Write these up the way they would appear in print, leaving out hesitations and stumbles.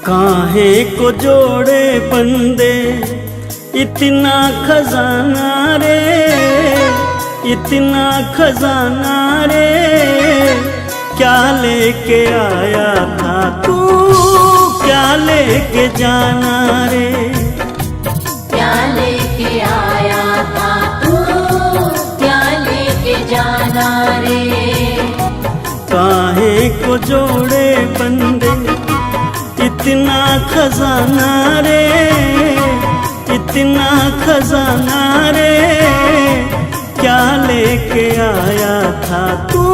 काहे को जोड़े बंदे इतना खजाना रे, इतना खजाना रे, क्या लेके आया था तू, क्या लेके जाना रे, क्या लेके आया था तू, क्या लेके जाना रे। काहे को जोड़े बंदे इतना खजाना रे, इतना खजाना रे, क्या लेके आया था तू,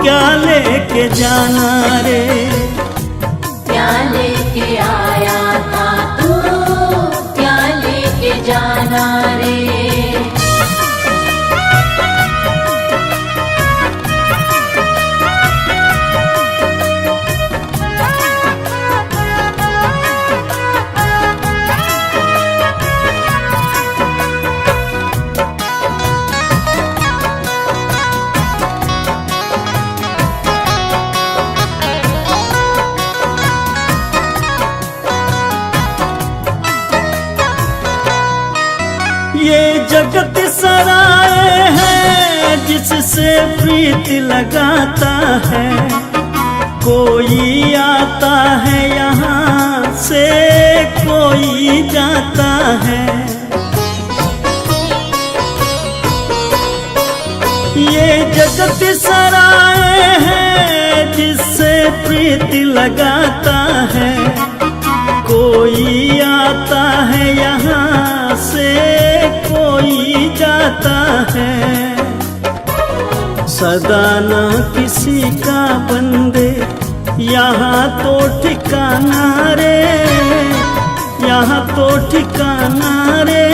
क्या लेके जाना रे, क्या लेके आया था तू, क्या लेके जाना रे। ये जगत सराय है जिससे प्रीत लगाता है, कोई आता है यहाँ से कोई जाता है। ये जगत सराय है जिससे प्रीत लगाता है, कोई आता है यहाँ से कोई जाता है। सदा ना किसी का बंदे यहाँ तो ठिकाना रे, यहाँ तो ठिकाना रे,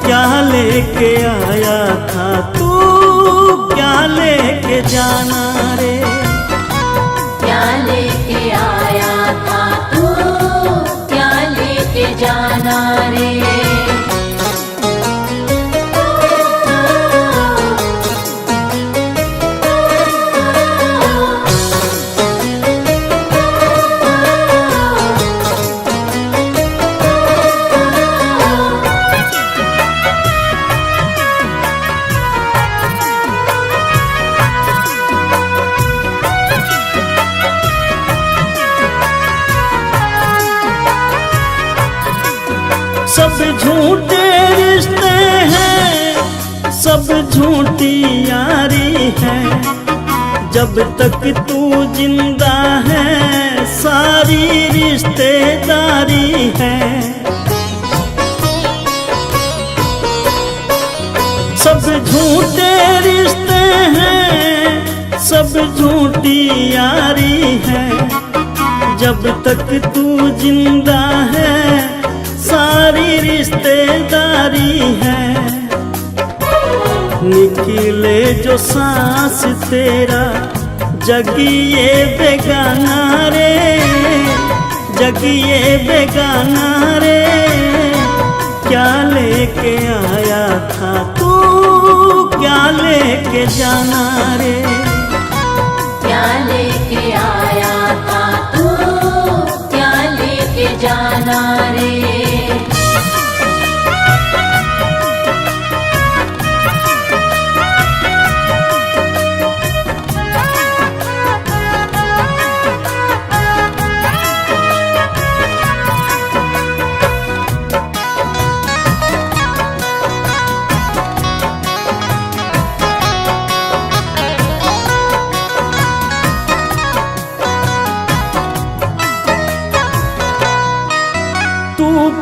क्या लेके आया था तू, क्या लेके जाना रे, क्या लेके आया था तू, क्या लेके जाना रे। सब झूठे रिश्ते हैं, सब झूठी यारी है, जब तक तू जिंदा है सारी रिश्तेदारी है। सब झूठे रिश्ते हैं, सब झूठी यारी है, जब तक तू जिंदा है सारी रिश्तेदारी है। निकले जो सांस तेरा जगिए बेगाना रे, जगिए बेगाना रे, क्या लेके आया था तू, क्या लेके जाना रे, क्या लेके आया था तू, क्या लेके जाना रे।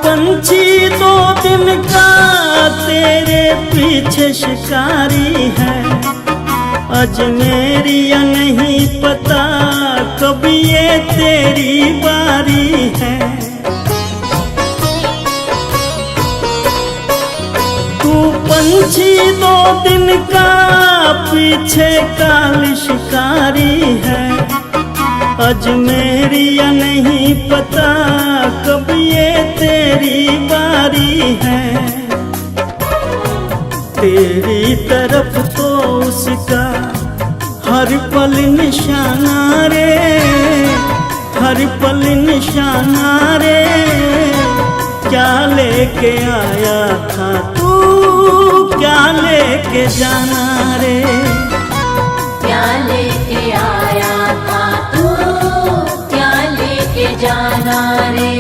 पंछी दो दिन का तेरे पीछे शिकारी है, अजमेरिया नहीं पता कब ये तेरी बारी है। तू पंछी दो दिन का पीछे काल शिकारी है, अजमेरिया नहीं पता कब ये तेरी बारी है। तेरी तरफ तो उसका हर पल निशाना रे, हर हर पल निशाना रे, क्या लेके आया था तू, क्या लेके जाना रे। क्या लेके आया था तू, क्या लेके जाना रे।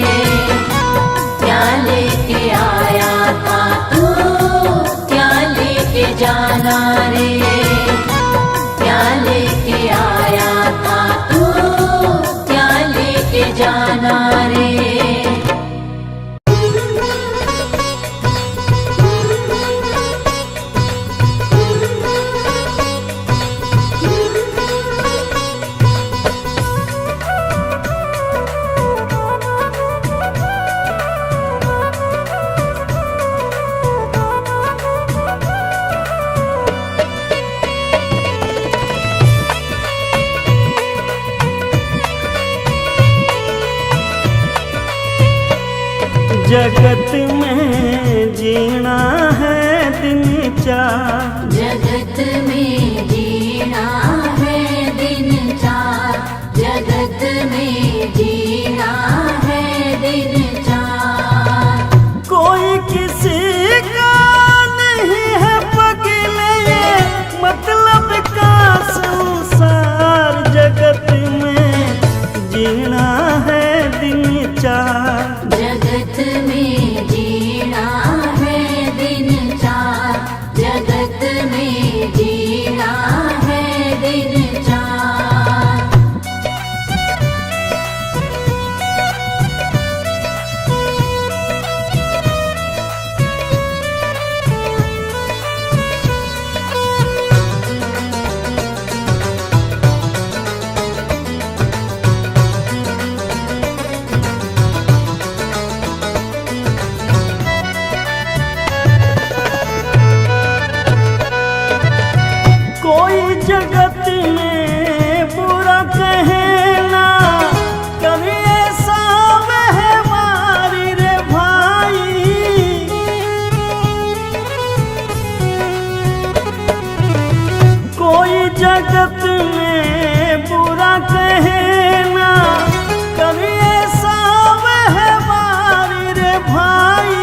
क्या लेके आया था तू, क्या लेके जाना रे। क्या लेके आया था तू, क्या लेके जाना रे। जगत में जीना है दिन चार, जगत में जीना है दिन चार। जगत में जीना है दिन चार। कोई किसी का नहीं है पगले, मतलब का संसार। जगत में जीना है दिन चार, जगत में जीना है दिन चार। जगत में जीना है दिन चार। कोई जगत में बुरा कहना, कभी ऐसा महमारी रे भाई। कोई जगत में बुरा कहना, कभी ऐसा महमारी रे भाई।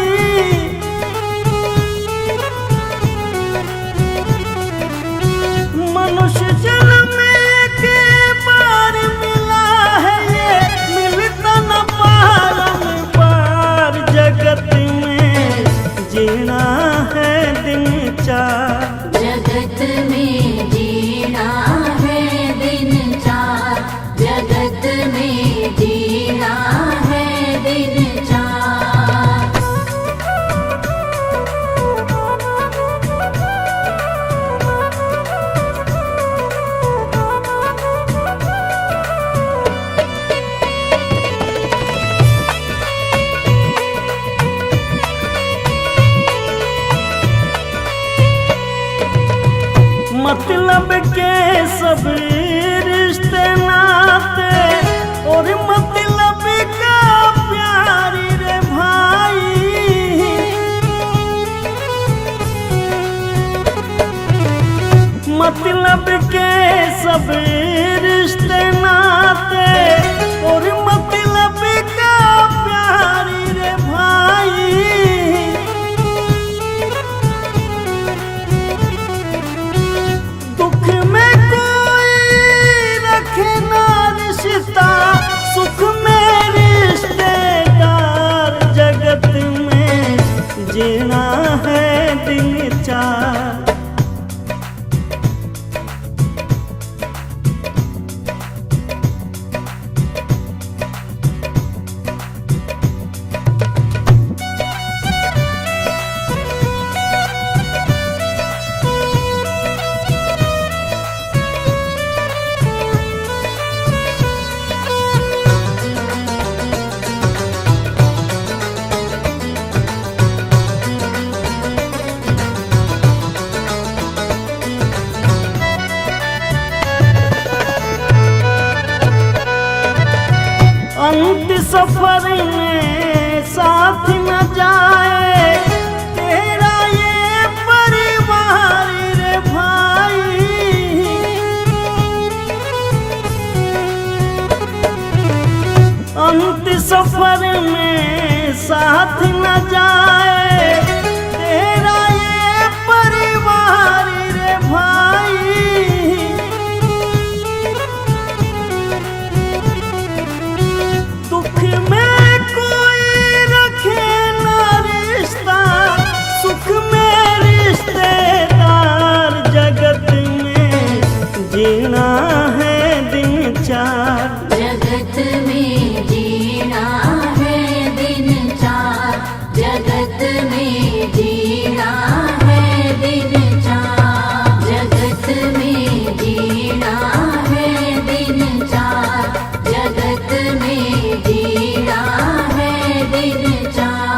मनुष्य जन्म के बार मिला है ये, मिलता न पार। जगत में जीना है दिन चार, जगत में जीना है दिन चार। जगत में जीना है दिन चार। मतलब के सब रिश्ते नाते, और मतलब का प्यार रे भाई। मतलब के सब रिश्ते नाते, और मतलब का प्यार रे भाई। दुख में कोई रखे ना रिश्ता, सुख में रिश्तेदार। जगत में जीना है दिन चार, अंत सफर में साथ न जाए तेरा ये परिवार रे भाई। अंत सफर में साथ न जाए तेरा ये परिवार रे भाई। दुख में कोई रखे न रिश्ता, सुख में रिश्तेदार, जगत में जीना है दिन चार। जगत में जीना है दिन चार, जगत में जीना है दिन चार, जगत में जीना है दिन चार, जगत में जीना है दिन चार।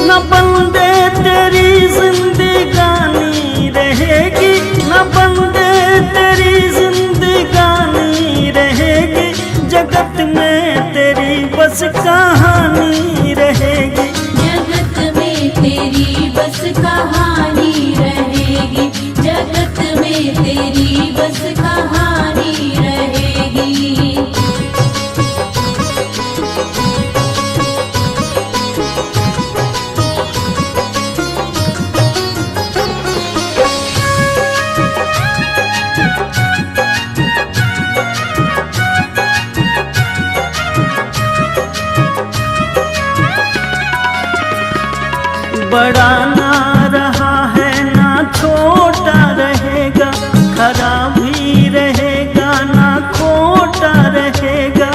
न बंदे तेरी जिंदगानी रहेगी, न बंदे तेरी जिंदगानी रहेगी, जगत में तेरी बस कहानी रहेगी। जगत में तेरी बस कहानी रहेगी, जगत में तेरी बस कहानी रहेगी। बड़ा ना रहा है ना छोटा रहेगा, खरा भी रहेगा ना खोटा रहेगा।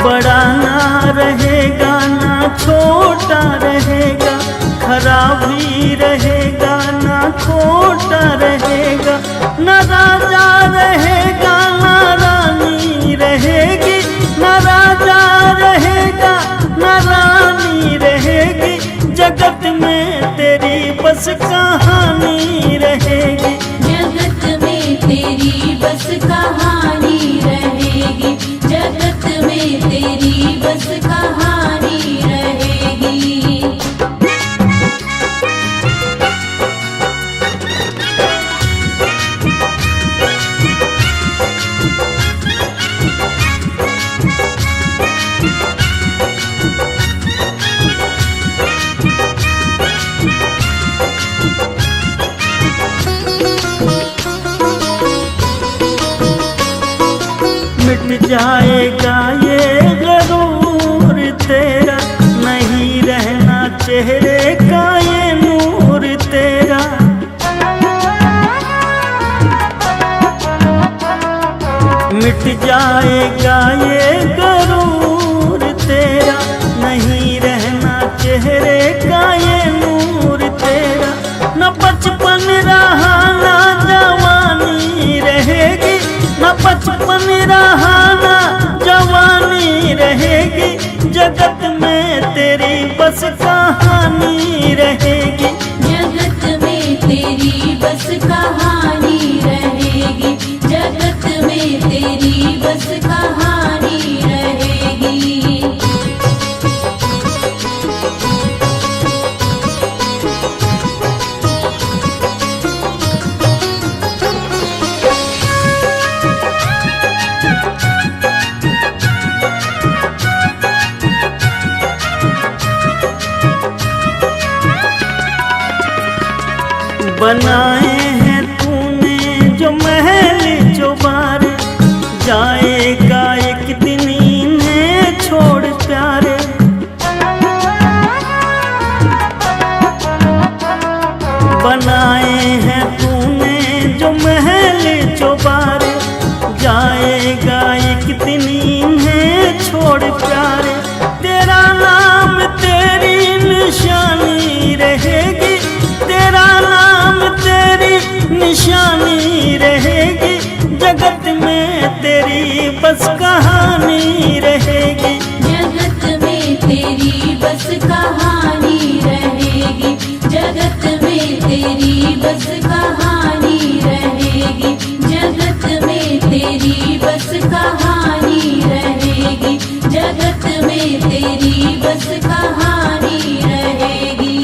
बड़ा ना रहेगा ना छोटा रहेगा, खरा भी रहेगा ना खोटा रहेगा। न राजा रहेगा ना रानी रहेगी, न राजा रहेगा न रानी रहेगी, जगत में तेरी बस कहानी रहेगी। जगत में तेरी बस कहानी रहेगी, जगत में तेरी बस कहानी रहेगी। मिट जाएगा ये गरूर तेरा, नहीं रहना चेहरे का ये नूर तेरा। मिट जाएगा ये गरूर तेरा, नहीं रहना चेहरे का ये नूर तेरा। न बचपन रहा ना जवानी रहेगी, न बचपन रहा ना जवानी रहेगी, जगत में तेरी बस कहानी रहेगी। जगत में तेरी बस कहानी रहेगी, जगत में तेरी बस कहानी रहेगी। बनाए हैं तूने जो महल जो बार, जाएगा एक दिन इन्हें छोड़ प्यारे। बनाए हैं तूने जो महल जो बार, जाएगा एक दिन इन्हें छोड़ प्यारे। तेरा नाम तेरी निशानी रहेगी, तेरा नाम निशानी रहेगी, जगत में तेरी बस कहानी रहेगी। जगत में तेरी बस कहानी रहेगी, जगत में तेरी बस कहानी रहेगी, जगत में तेरी बस कहानी रहेगी, जगत में तेरी बस कहानी रहेगी।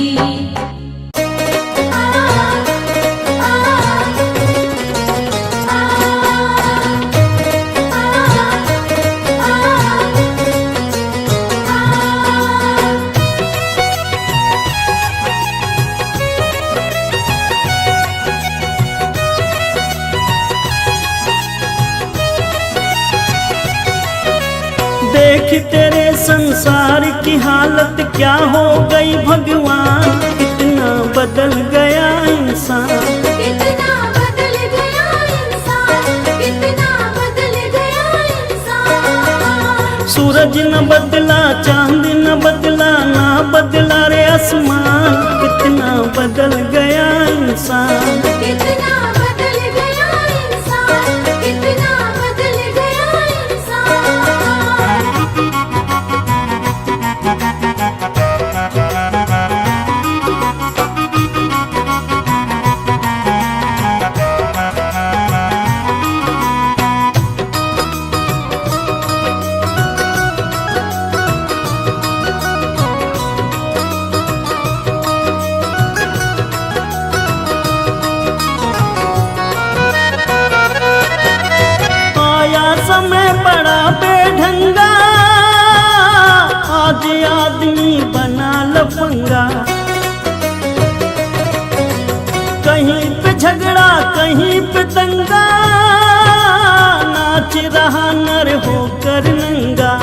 देख तेरे संसार की हालत क्या हो गई भगवान, कितना बदल गया इंसान, कितना बदल गया इंसान, कितना बदल गया इंसान। सूरज न बदला, चांद न बदला, ना बदला रे आसमान, कितना बदल गया इंसान। कितना बदल गया इंसान, कितना बदल गया इंसान। समय बड़ा बेढंगा, आज आदमी बना लफंगा, कहीं पे झगड़ा कहीं पे दंगा, नाच रहा नर होकर नंगा,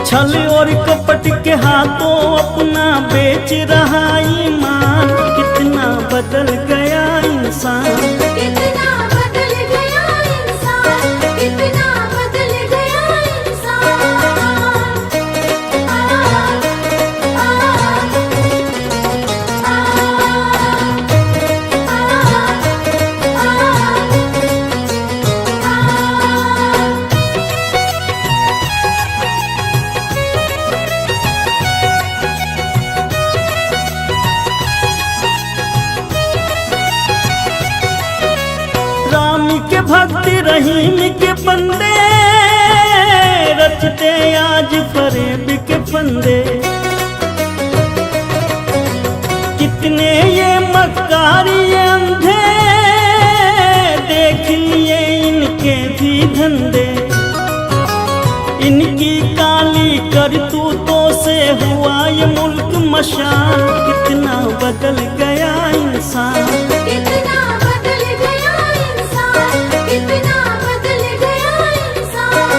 छल और कपट के हाथों अपना बेच रहा ईमान, कितना बदल गया इंसान। कितना बदल गया इंसान, कितना बदल गया इंसान। राम के भक्त रहीम के बंदे, रचते आज फरेब के फंदे, कितने ये मक्कारी ये अंधे, देख लिए इनके भी धंधे, इनकी काली करतूतों से हुआ ये मुल्क मशान, कितना बदल गया इंसान। कितना बदल गया इंसान, कितना बदल गया इंसान।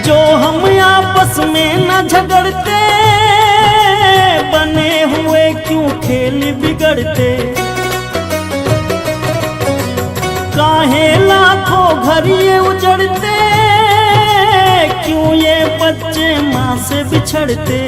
जो हम आपस में न झगड़ते, बने हुए क्यों खेल बिगड़ते, काहे लाखों घर ये उजड़ते, क्यों ये बच्चे माँ से बिछड़ते,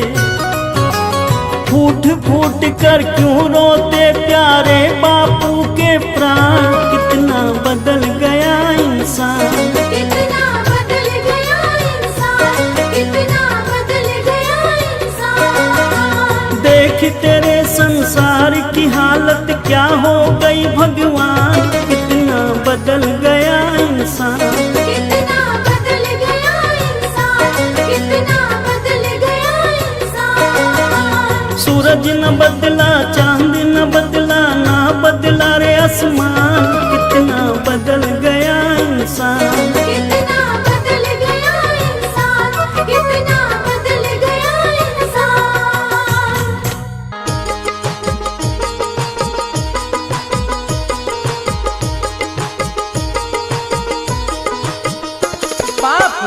फूट फूट कर क्यों रोते प्यारे बापू के प्राण, कितना बदल गया इंसान। कितना बदल गया इंसान, कितना बदल गया इंसान। देख तेरे संसार की हालत क्या हो गई भगवान, कितना बदल गया इंसान। कितना बदल गया इंसान, कितना बदल गया इंसान। सूरज न बदला, चांद न बदला, ना बदला रे आसमान, कितना बदल गया इंसान। कितना बदल गया इंसान, कितना बदल गया इंसान।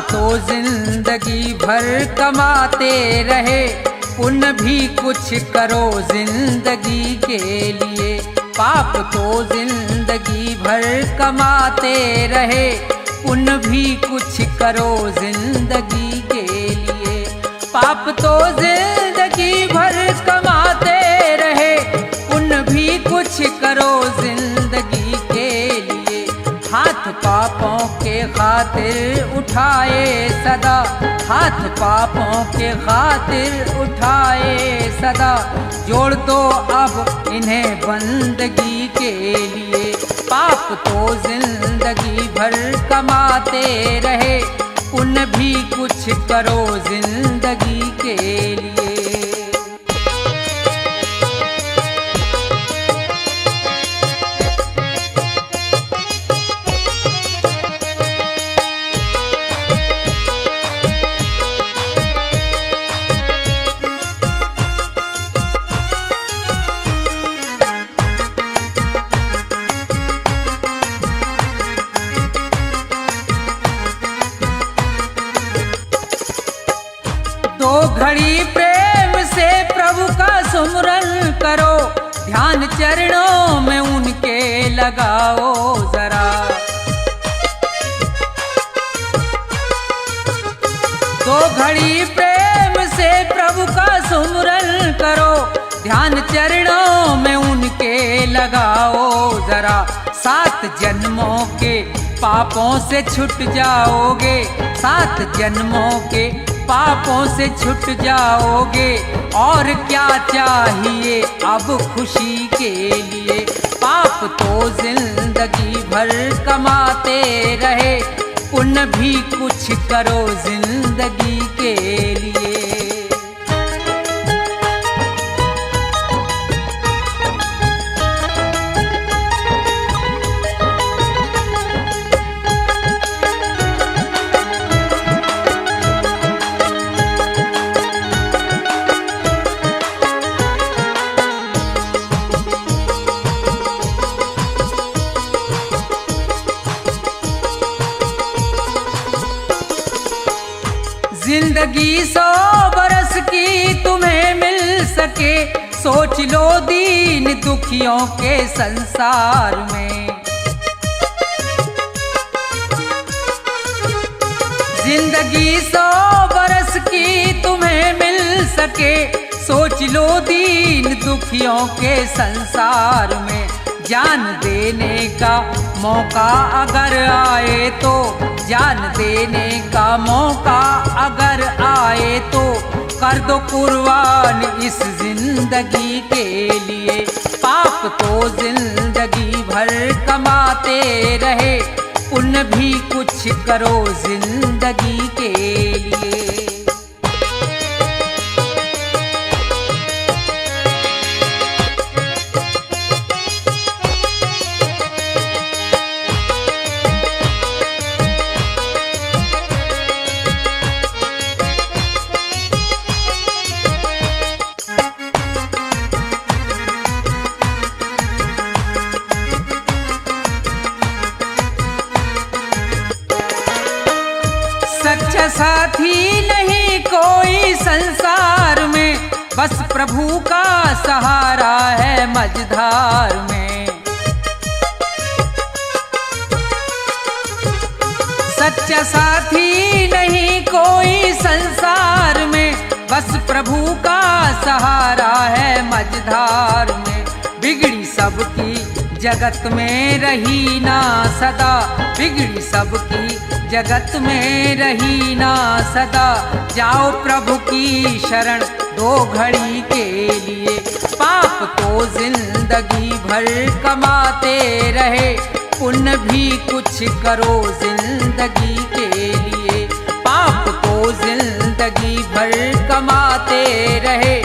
तो जिंदगी भर कमाते रहे, पुण्य भी कुछ करो जिंदगी के लिए। पाप तो जिंदगी भर कमाते रहे, पुण्य भी कुछ करो जिंदगी के लिए। पाप तो जिंदगी भर कमाते रहे, पुण्य भी कुछ करो जिंदगी के लिए। हाथ पापों के खातिर उठाए सदा, हाथ पापों के खातिर उठाए सदा, जोड़ दो अब इन्हें बंदगी के लिए। पाप तो जिंदगी भर कमाते रहे, पुण्य भी कुछ करो जिंदगी के लिए। दो घड़ी प्रेम से प्रभु का सुमरन करो, ध्यान चरणों में उनके लगाओ जरा। दो घड़ी प्रेम से प्रभु का सुमरन करो, ध्यान चरणों में उनके लगाओ जरा। 7 जन्मों के पापों से छूट जाओगे, 7 जन्मों के पापों से छूट जाओगे। और क्या चाहिए अब खुशी के लिए। पाप तो जिंदगी भर कमाते रहे, पुण्य भी कुछ करो जिंदगी के लिए। जिंदगी 100 बरस की तुम्हें मिल सके, सोच लो दीन दुखियों के संसार में। जिंदगी 100 बरस की तुम्हें मिल सके, सोच लो दीन दुखियों के संसार में। जान देने का मौका अगर आए तो, जान देने का मौका अगर आए तो, कर दो कुर्बान इस जिंदगी के लिए। पाप तो जिंदगी भर कमाते रहे, पुण्य भी कुछ करो जिंदगी के लिए। सच्चा साथी नहीं कोई संसार में, बस प्रभु का सहारा है मझधार में। सच्चा साथी नहीं कोई संसार में, बस प्रभु का सहारा है मझधार में। बिगड़ी सबकी जगत में रही ना सदा, बिगड़ी सबकी जगत में रही ना सदा। जाओ प्रभु की शरण 2 घड़ी के लिए। पाप तो जिंदगी भर कमाते रहे, पुण्य भी कुछ करो जिंदगी के लिए। पाप तो जिंदगी भर कमाते रहे,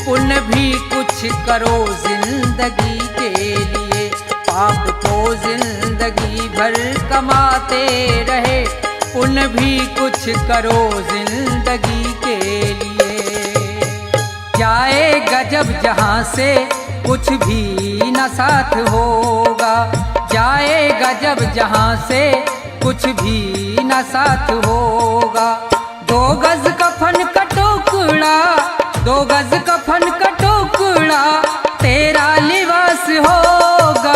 पुण्य भी कुछ करो जिंदगी के लिए। पाप तो जिंदगी भर कमाते रहे, पुण्य भी कुछ करो जिंदगी के लिए। जाएगा जब जहाँ से कुछ भी न साथ होगा, जाएगा जब जहाँ से कुछ भी न साथ होगा। 2 गज कफन का टुकड़ा, 2 गज कफन का टुकड़ा तेरा लिबास होगा।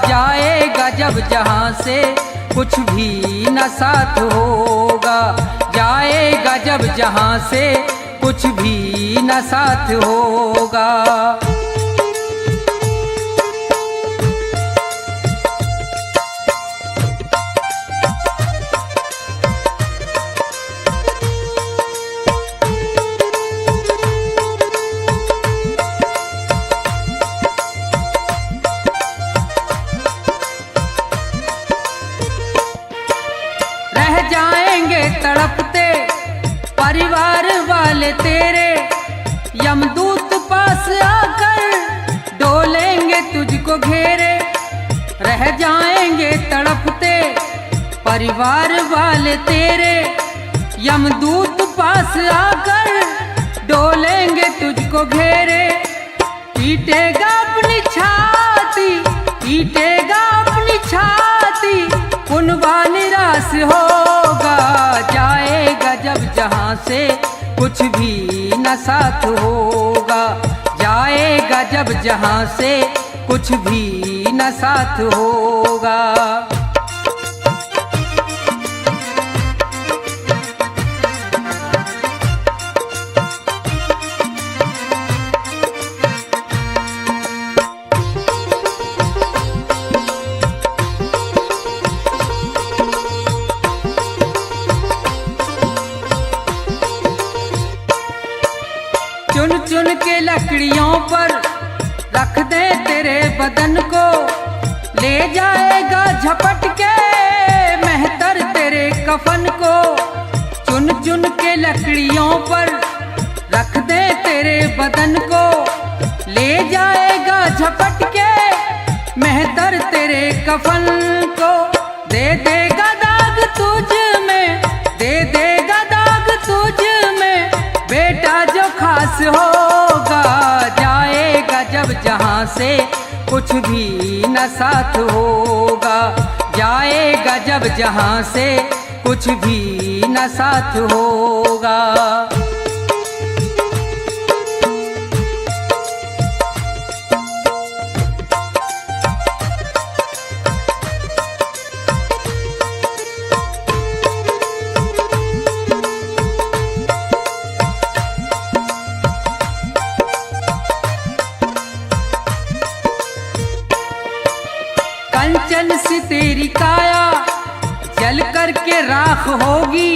जाएगा जब जहाँ से कुछ भी न साथ होगा। जाएगा जब जहाँ से कुछ भी न साथ होगा। रह जाएंगे तड़पते परिवार वाले तेरे, यमदूत पास आकर डोलेंगे तुझको घेरे। रह जाएंगे तड़पते परिवार वाले तेरे, यमदूत पास आकर डोलेंगे तुझको घेरे। पीटेगा अपनी छाती, पीटेगा अपनी छाती, कुनबा निराश होगा। जाएगा जब जहाँ से कुछ भी न साथ होगा। जाएगा जब जहाँ से कुछ भी न साथ होगा। चुन चुन के लकड़ियों पर रख दे तेरे बदन को, ले जाएगा झपट के मेहतर तेरे कफन को। चुन चुन के लकड़ियों पर रख दे तेरे बदन को, ले जाएगा झपट के मेहतर तेरे कफन को। दे देगा दाग तुझ में, दे देगा दाग तुझ में, बेटा जो खास होगा। जाएगा जब जहाँ से कुछ भी न साथ होगा। जाएगा जब जहाँ से कुछ भी न साथ होगा। कंचन सी तेरी काया जल करके राख होगी।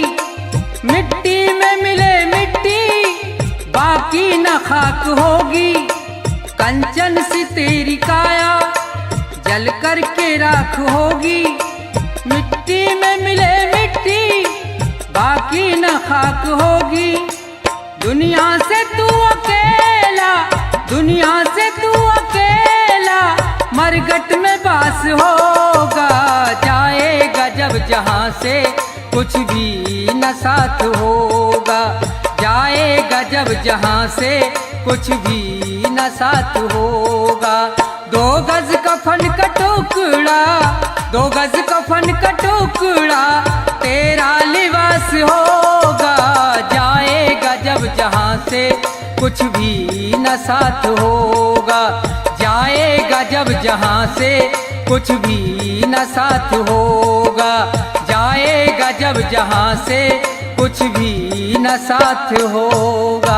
मिट्टी में मिले मिट्टी बाकी न खाक होगी। कंचन सी तेरी काया जल करके राख होगी। मिट्टी में मिले मिट्टी बाकी न खाक होगी। दुनिया से तू अकेला, दुनिया से तू अकेला मरघट में बास होगा। जाएगा जब जहाँ से कुछ भी न साथ होगा। जाएगा जब जहाँ से कुछ भी न साथ होगा। 2 गज कफन का टुकड़ा, 2 गज कफन का टुकड़ा तेरा लिबास होगा। जाएगा जब जहाँ से कुछ भी न साथ होगा। जाएगा जब जहाँ से कुछ भी न साथ होगा। जाएगा जब जहाँ से कुछ भी न साथ होगा।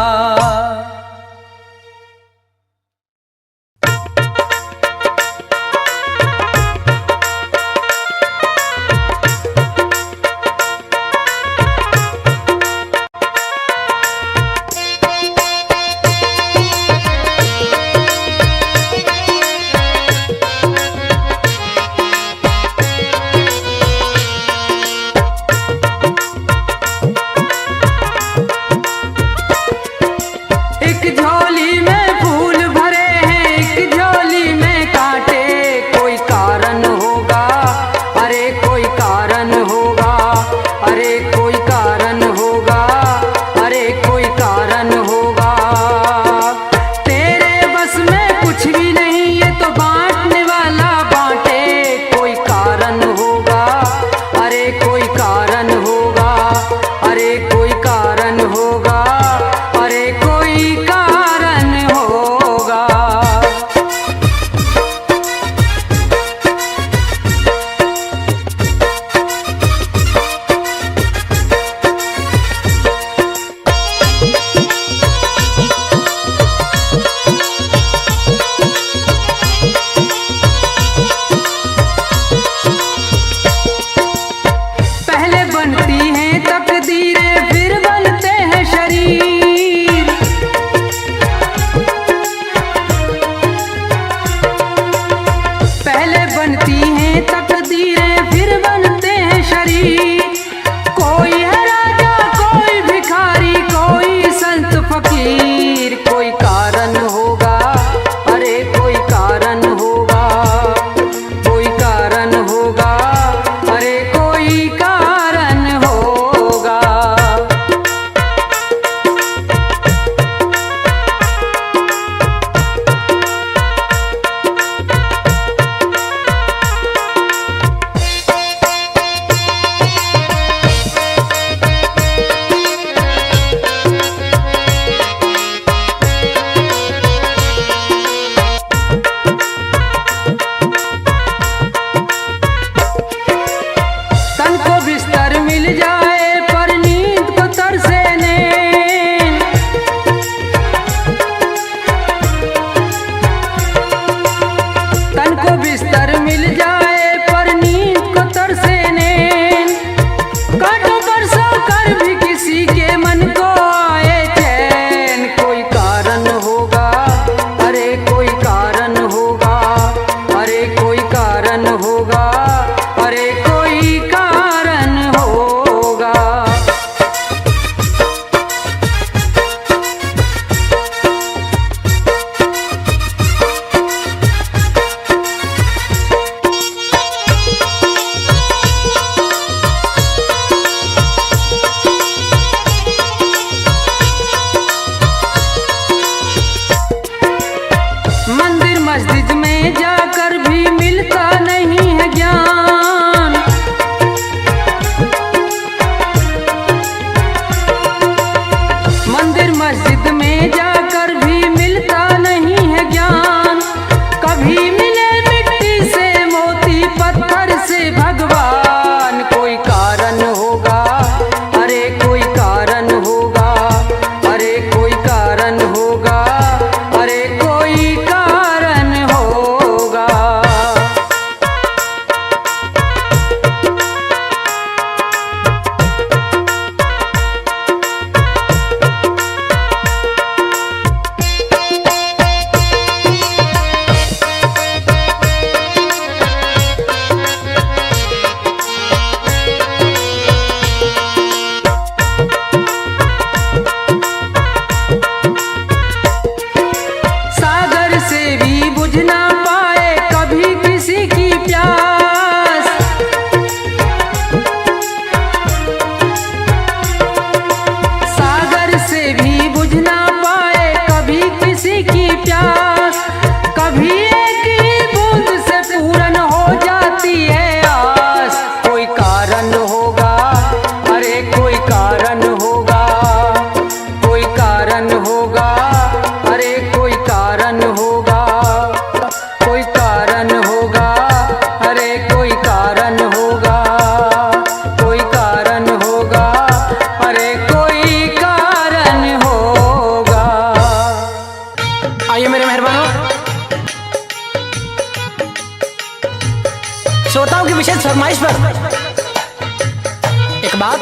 बात,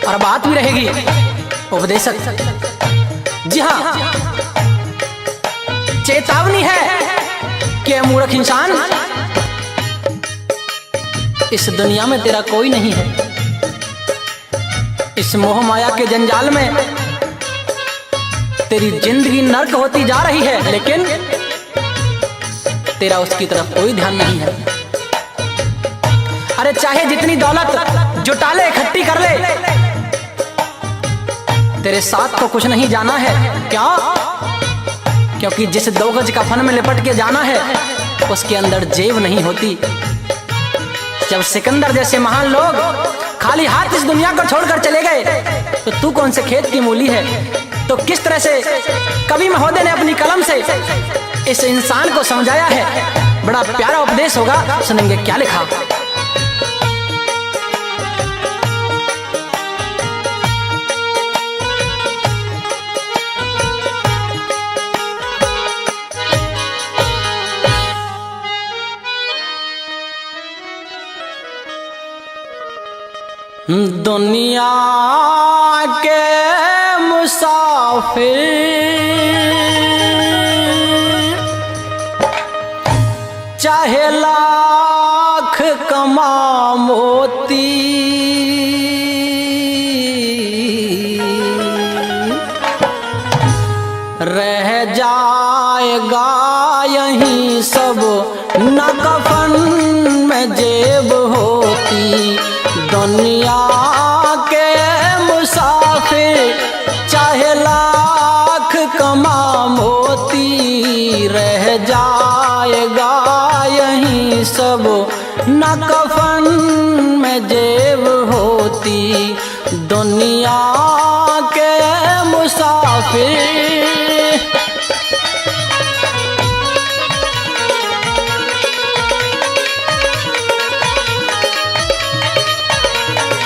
और बात भी रहेगी उपदेशक। जी हाँ, चेतावनी है कि मूर्ख इंसान, इस दुनिया में तेरा कोई नहीं है। इस मोह माया के जंजाल में तेरी जिंदगी नर्क होती जा रही है, लेकिन तेरा उसकी तरफ कोई ध्यान नहीं है। अरे चाहे जितनी दौलत जुटा ले, इकट्ठी कर ले, तेरे साथ तो कुछ नहीं जाना है। क्या? क्योंकि जिस 2 गज का फन में लिपट के जाना है, उसके अंदर जेब नहीं होती। जब सिकंदर जैसे महान लोग खाली हाथ इस दुनिया को छोड़कर चले गए, तो तू कौन से खेत की मूली है? तो किस तरह से कवि महोदय ने अपनी कलम से इस इंसान को समझाया है। बड़ा प्यारा उपदेश होगा, सुनेंगे क्या लिखा। दुनिया के मुसाफिर चाहे लाख कमा मोती, रह जाएगा यहीं सब न कफन में जेब होती। दुनिया के मुसाफिर चाहे लाख कमा मोती, रह जाएगा यहीं सब न कफन में जेब होती। दुनिया के मुसाफिर।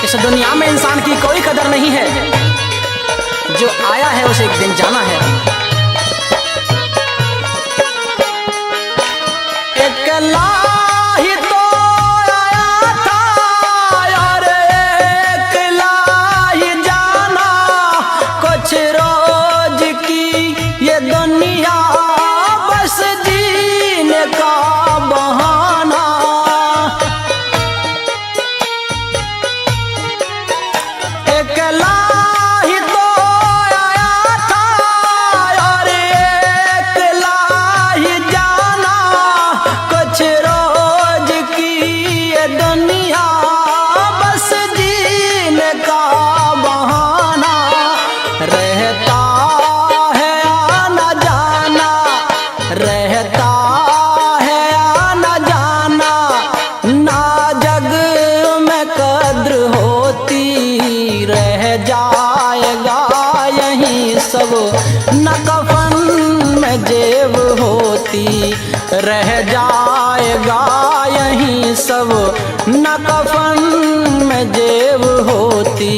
इस दुनिया में इंसान की कोई कदर नहीं है, जो आया है उसे एक दिन जाना है। अकेला ही तो आया था और अकेला ही जाना, कुछ रोज की ये दुनिया बस जीने का बहाना। अकेला ही तो आया था और अकेला ही जाना, कुछ रोज की ये दुनिया बस जीने का बहाना। रहता है आना जाना, रहता है आना जाना, ना जग में कद्र होती। रह जाएगा यहीं सब न कफन में जेब होती। रह जाएगा यहीं सब न कफन में जेब होती।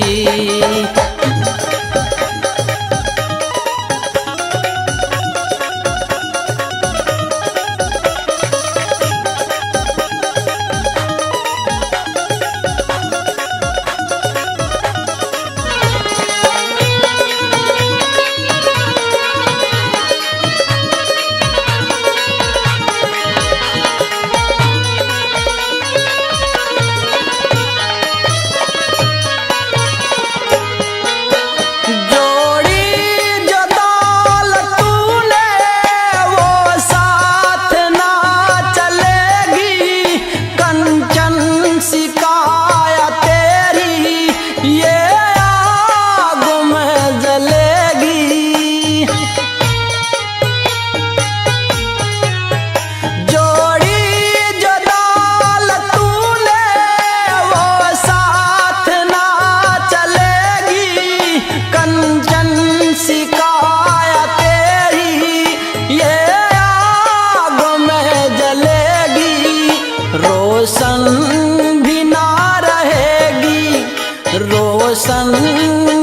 रोशन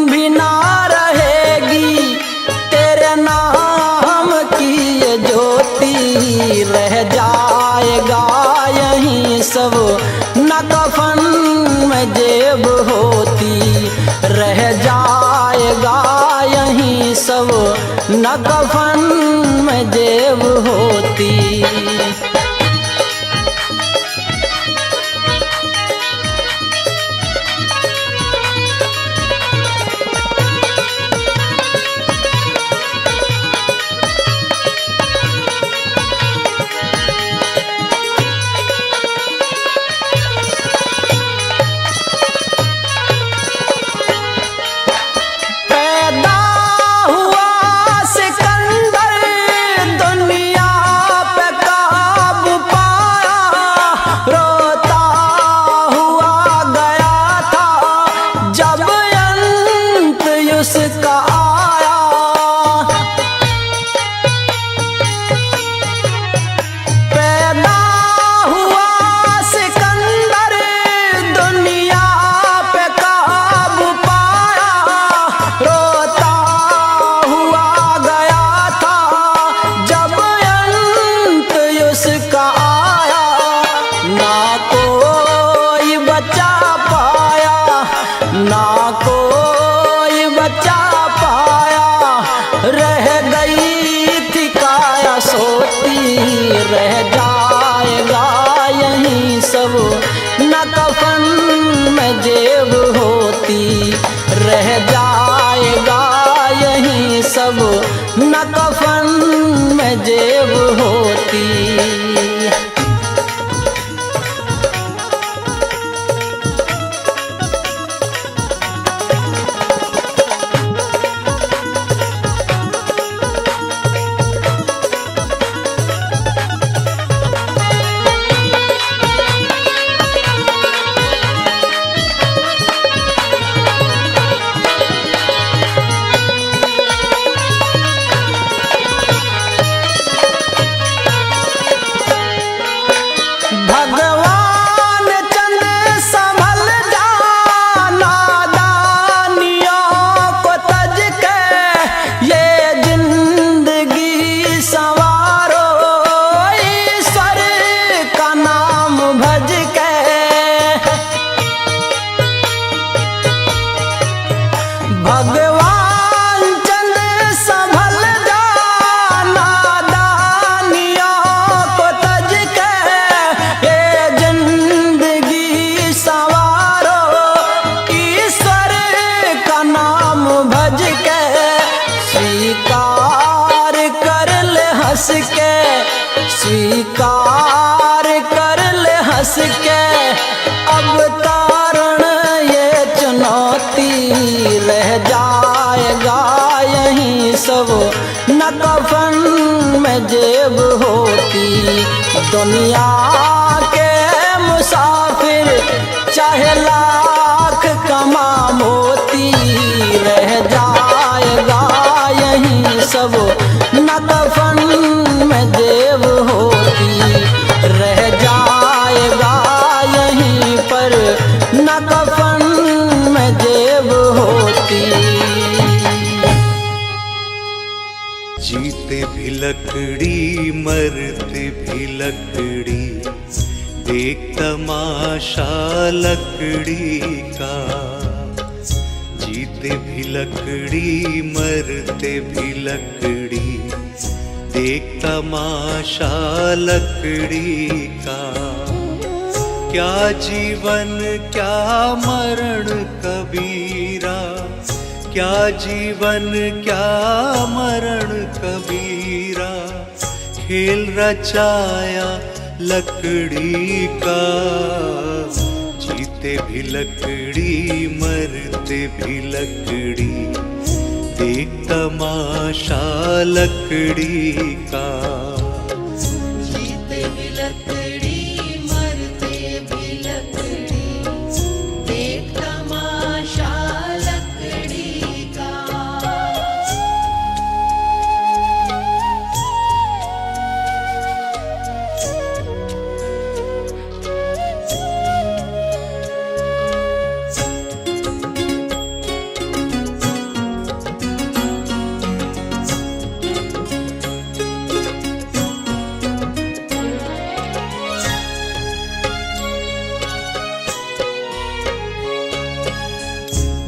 भी ना रहेगी, तेरे नाम की ये ज्योति रह जाएगा यहीं सब न कफन कफन में जेब होती, रह जाएगा यहीं सब न कफन में जेब होती। रह जाएगा यहीं सब न कफन में जेब होती। स्वीकार कर ले हंस के अब तारण ये चुनौती। रह जाएगा यहीं सब न कफन में जेब होती। दुनिया के मुसाफिर चाहे लाख कमा मोती, रह जाएगा यहीं सब न कफन में जेब होती। रह जाएगा यहीं पर न कफन में जेब होती। जीते भी लकड़ी मरते भी लकड़ी, देख तमाशा लकड़ी का। जीते भी लकड़ी मरते भी लकड़ी, देख तमाशा लकड़ी का। क्या जीवन क्या मरण कबीरा, क्या जीवन क्या मरण कबीरा। खेल रचाया लकड़ी का। जीते भी लकड़ी मरते भी लकड़ी, देख तमाशा लकड़ी का। जीते भी लकड़ी मरते भी लकड़ी, देख तमाशा लकड़ी का।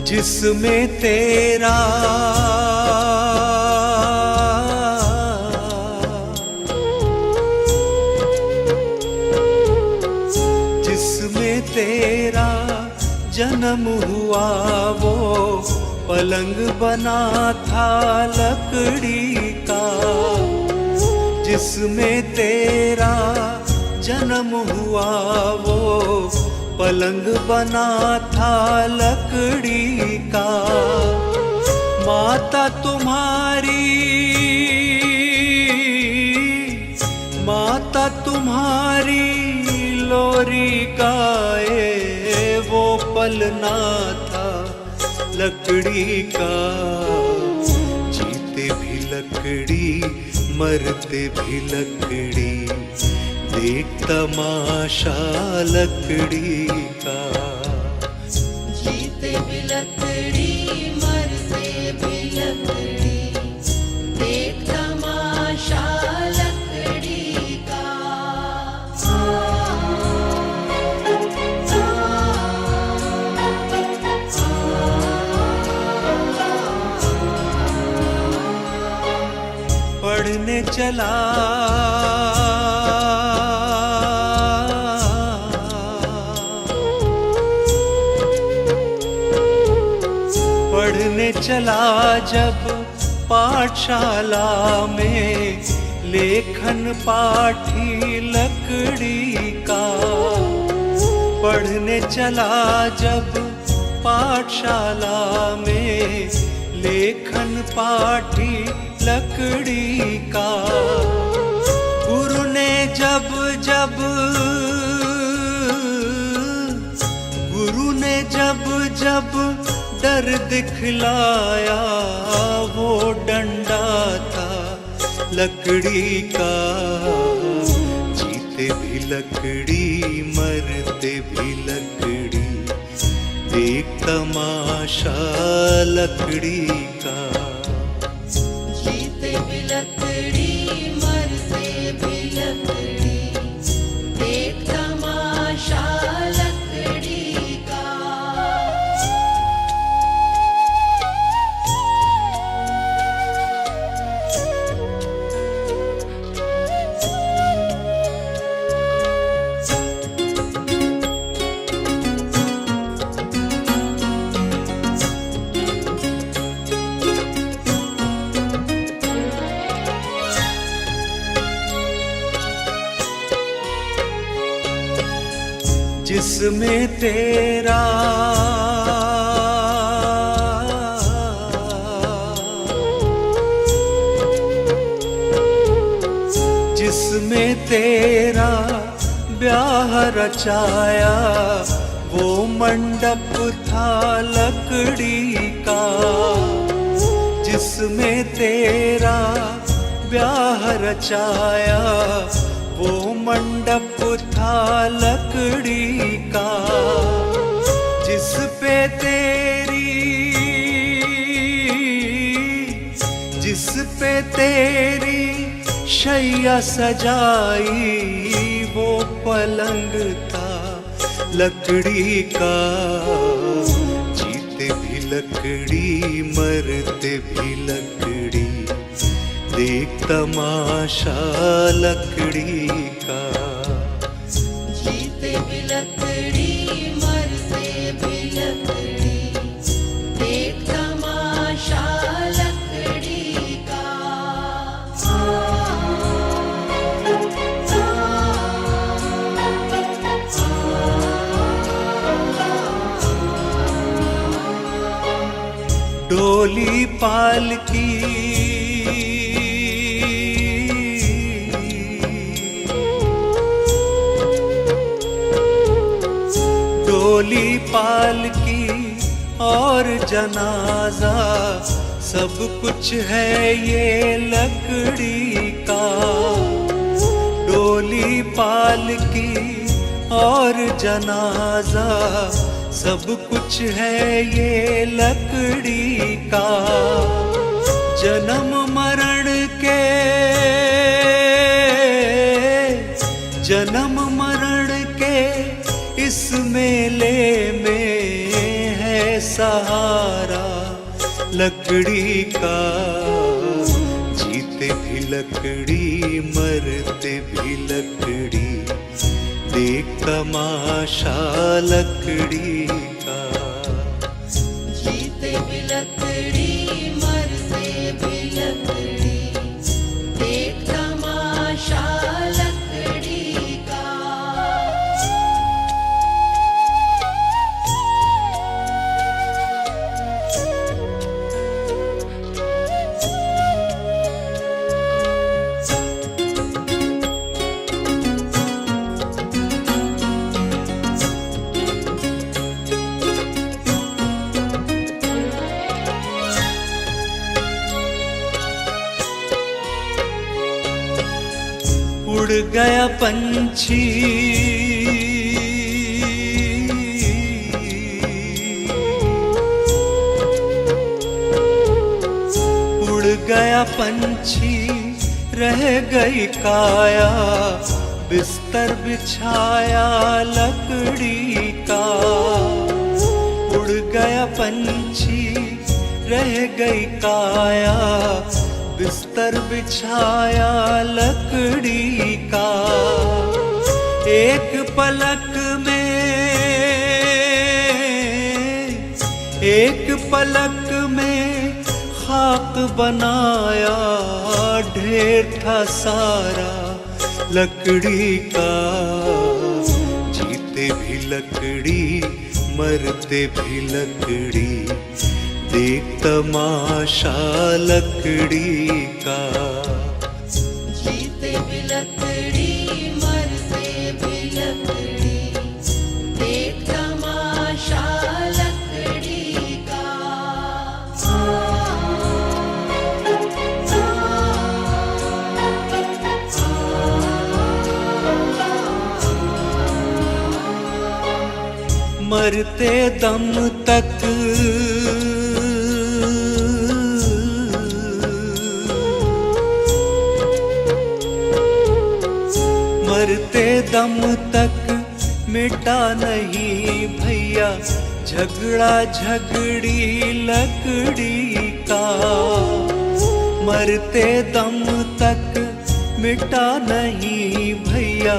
जिसमें तेरा जिसमें तेरा जन्म हुआ वो पलंग बना था लकड़ी का। जिसमें तेरा जन्म हुआ वो पलंग बना था लकड़ी का। माता तुम्हारी लोरी गाए वो पलना था लकड़ी का। जीते भी लकड़ी मरते भी लकड़ी, देख तमाशा लकड़ी का। जीते भी लकड़ी मरते भी लकड़ी, देख तमाशा लकड़ी का। पढ़ने चला पढ़ने चला जब पाठशाला में, लेखन पाठी लकड़ी का। पढ़ने चला जब पाठशाला में, लेखन पाठी लकड़ी का। गुरु ने जब डर दिखलाया वो डंडा था लकड़ी का। जीते भी लकड़ी मरते भी लकड़ी, देख तमाशा लकड़ी का। जीते भी लकड़ी मरते भी लकड़ी, देख तमाशा लकड़ी का। जिसमें तेरा ब्याह रचाया वो मंडप था लकड़ी का। जिसमें तेरा ब्याह रचाया वो मंडप था लकड़ी का। जिस पे तेरी शैया सजाई वो पलंग था लकड़ी का। जीते भी लकड़ी मरते भी लकड़ी, देख तमाशा लकड़ी का। जीते भी लकड़ी मरते भी लकड़ी, देख तमाशा लकड़ी का। डोली पालकी डोली पालकी और जनाजा सब कुछ है ये लकड़ी का। डोली पालकी और जनाजा सब कुछ है ये लकड़ी का। जन्म मरण के इस मेले में है सहारा लकड़ी का, जीते भी लकड़ी मरते भी लकड़ी, देख तमाशा लकड़ी का। जीते भी लकड़ी मरते भी लकड़ी, देख तमाशा लकड़ी का। उड़ गया पंछी उड़ गया पंछी, रह गई काया, बिस्तर बिछाया लकड़ी का। उड़ गया पंछी, रह गई काया, बिस्तर बिछाया लकड़ी का। एक पलक में खाक बनाया, ढेर था सारा लकड़ी का। जीते भी लकड़ी मरते भी लकड़ी, देख तमाशा लकड़ी का। जीते भी लकड़ी मरते भी लकड़ी, देख तमाशा लकड़ी का। मरते दम तक मरते दम तक मिटा नहीं भैया, झगड़ा झगड़ी लकड़ी का। मरते दम तक मिटा नहीं भैया,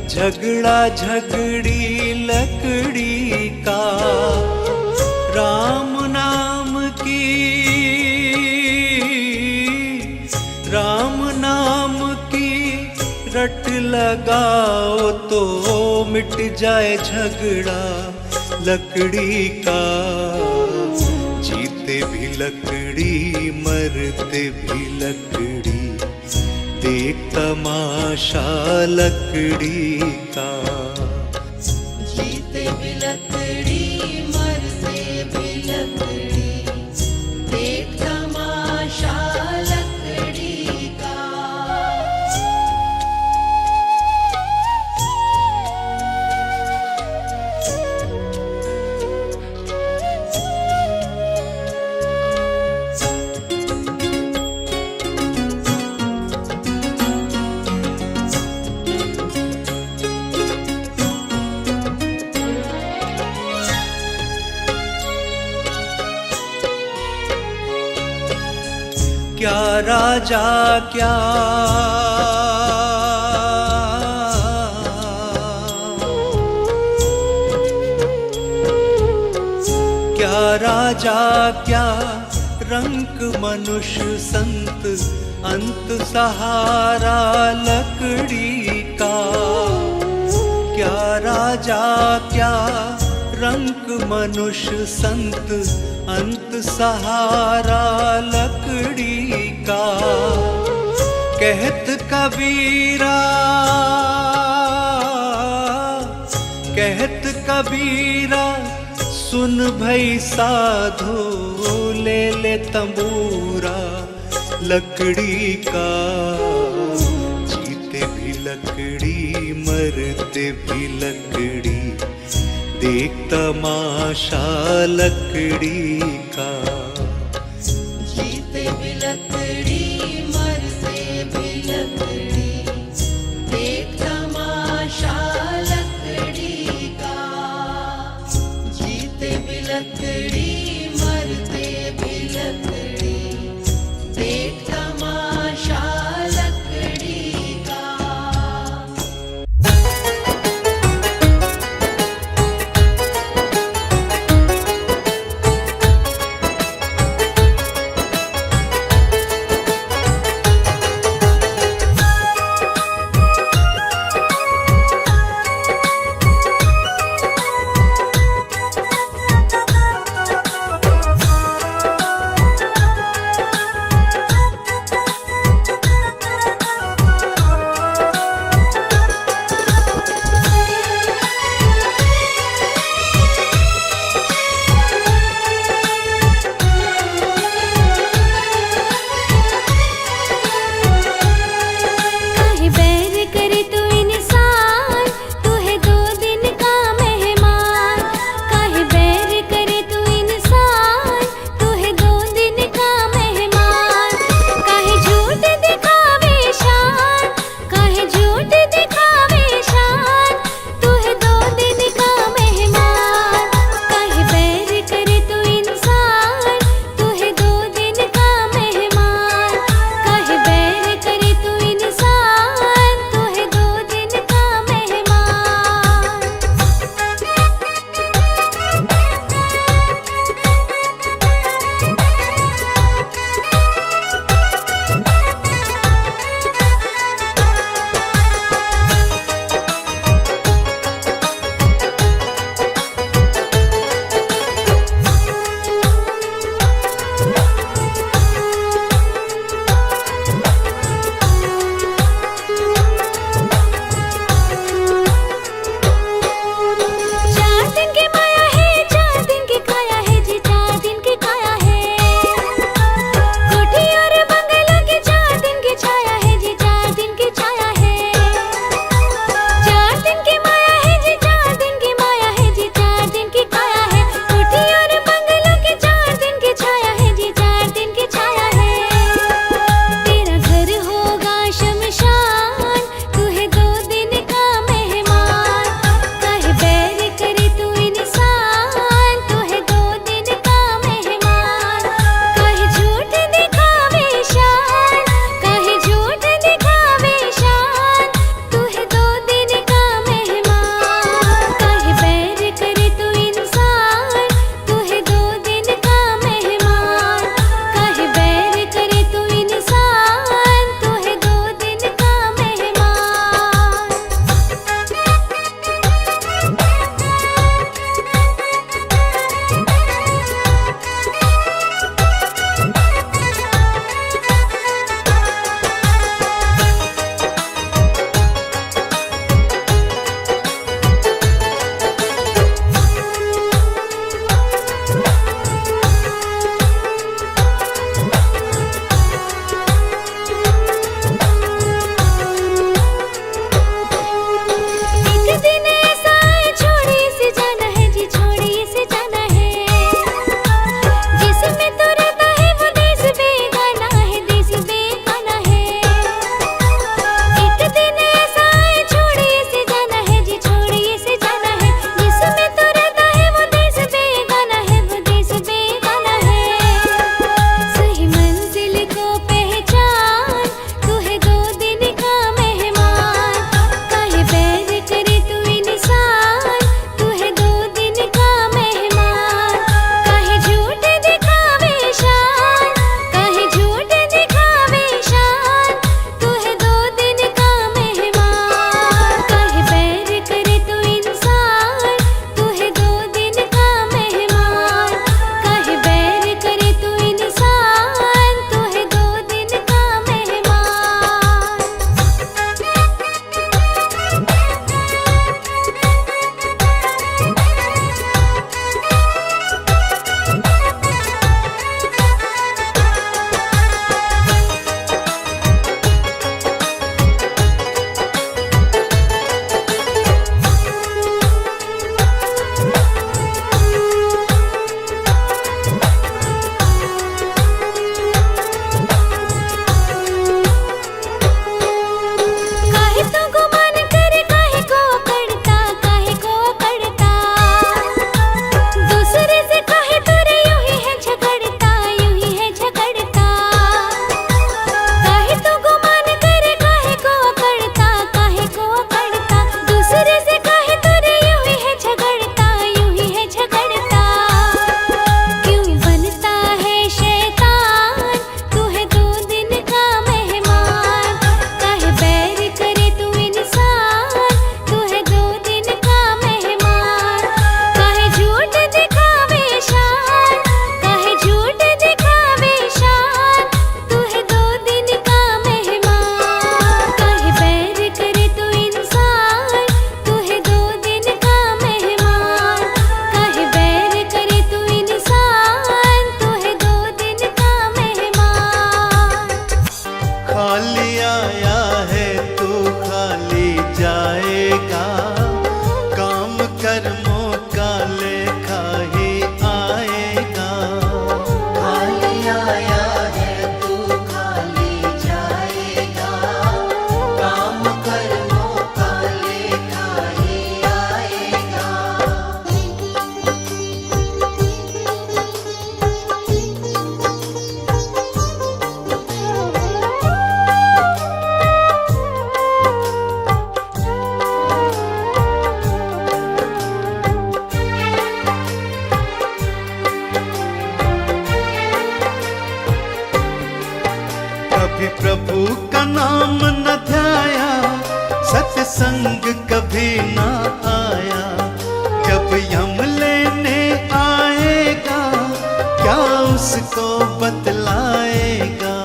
झगड़ा झगड़ी लकड़ी का। राम नाम की रट लगाओ तो मिट जाए झगड़ा लकड़ी का। जीते भी लकड़ी मरते भी लकड़ी, देख तमाशा लकड़ी का। जीते भी लकड़ी मरते भी लकड़ी, देख तमाशा लकड़ी का। क्या राजा क्या राजा क्या रंग मनुष्य संत, अंत सहारा लकड़ी का। क्या राजा क्या रंक मनुष्य संत, अंत सहारा लकड़ी का। कहत कबीरा सुन भई साधो, ले तंबूरा लकड़ी का। जीते भी लकड़ी मरते भी लकड़ी, देख तमाशा लकड़ी का। जीते भी लकड़ी मरते भी लकड़ी, देख तमाशा लकड़ी का। जीते भी लकड़ी मरते भी लकड़ी, देख तमाशा लकड़ी का। नाम न ध्याया, सत्संग कभी ना आया। जब यम लेने आएगा, क्या उसको बतलाएगा।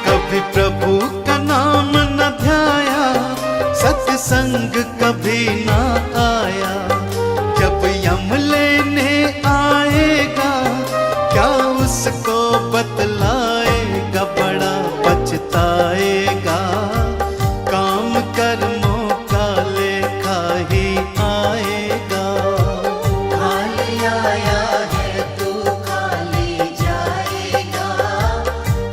कभी प्रभु का नाम न ध्याया, सत्संग कभी ना आया। जब यम लेने आएगा, क्या उसको बतलाएगा। बड़ा पछताएगा, काम कर्मों का लेखा ही आएगा। खाली आया है तू खाली जाएगा,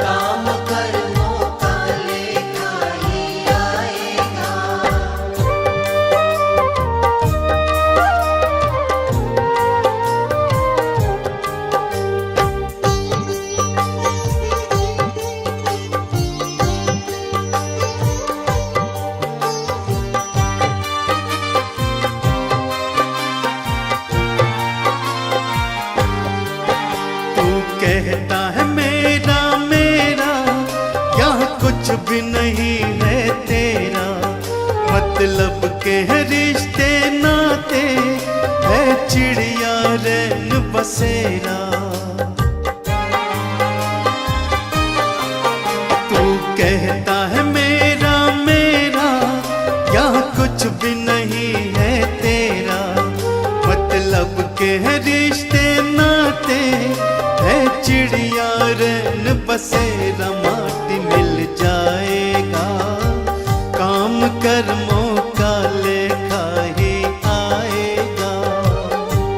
काम कर्मों का लेखा ही आएगा। तू कहता है मेरा मेरा, यहाँ कुछ भी नहीं है तेरा। मतलब के है रिश्ते नाते, है चिड़िया रैन बसेरा। तू कहता है मेरा मेरा, यहाँ कुछ भी नहीं है तेरा। मतलब के है रिश्ते नाते, है चिड़िया रैन बसेरा। माटी मिल जाएगा, काम कर्मों का लेखा ही आएगा।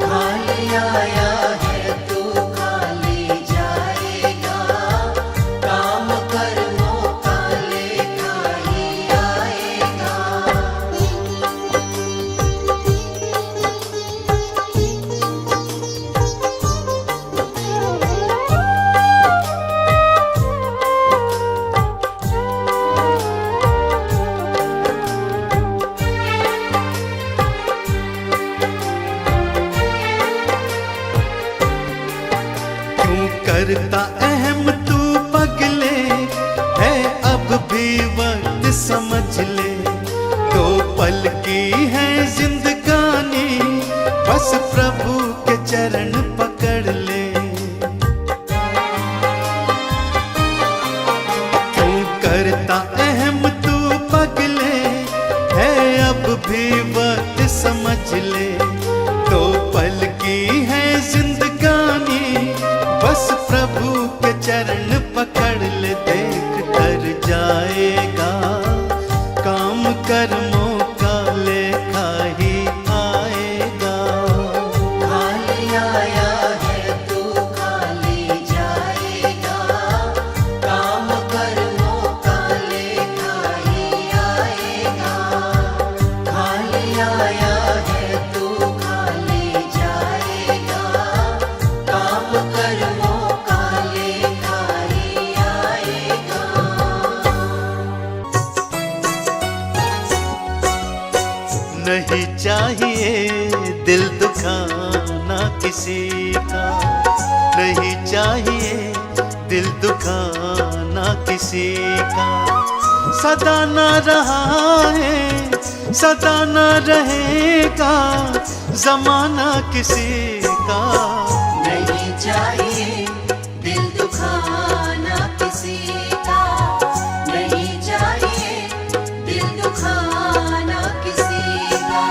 खाली आया है तू खाली जाएगा, काम कर्मों का लेखा ही आएगा। क्यों करता अहम तू पगले, है अब भी वक्त समझ ले। दो पल की है जिंदगानी, बस प्रभु के चरण पकड़ ले। क्यों करता अहम तू पगले, है अब भी वक्त समझ ले। दो पल की है जिंदगानी, बस प्रभु के चरण पकड़ ले। देख कर जाएगा, काम कर्मों का लेखा ही आएगा। खाली आया है तू खाली जाएगा, काम कर्मों का लेखा ही आएगा। खाली आया है तू खाली जाएगा, काम कर्मों का लेखा ही आएगा। नहीं चाहिए दिल दुखाना किसी का, नहीं चाहिए दिल दुखाना किसी का। सदा न रहा है, सदा न रहेगा जमाना किसी का। नहीं चाहिए दिल दुखाना किसी का, नहीं चाहिए दिल दुखाना किसी का।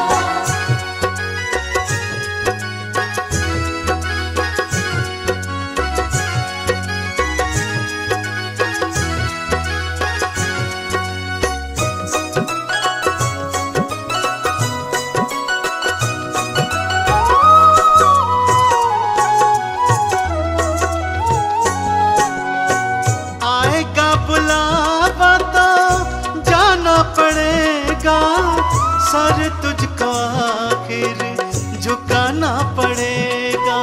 आएगा बुलावा तो जाना पड़ेगा, सर तुझको आखिर झुकाना पड़ेगा।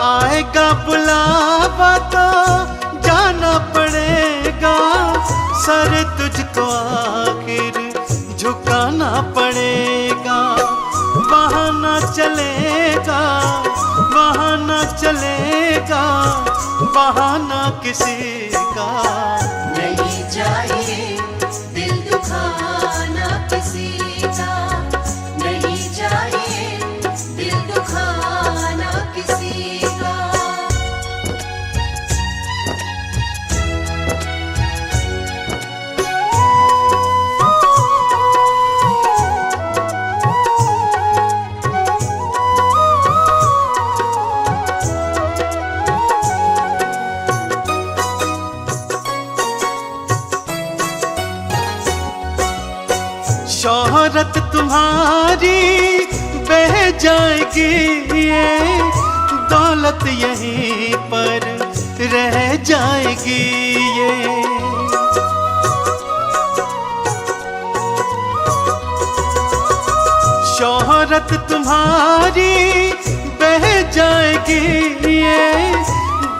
आएगा बुलावा तो जाना पड़ेगा, सर तुझको आखिर झुकाना पड़ेगा। वहाँ बहाना चलेगा, बहाना चलेगा, बहाना किसी का नहीं चाहिए दिल दुखाना किसी का, नहीं चाहिए दिल दुखाना किसी का। शोहरत तुम्हारी बह जाएगी, ये दौलत यहीं पर रह जाएगी, ये शोहरत तुम्हारी बह जाएगी, ये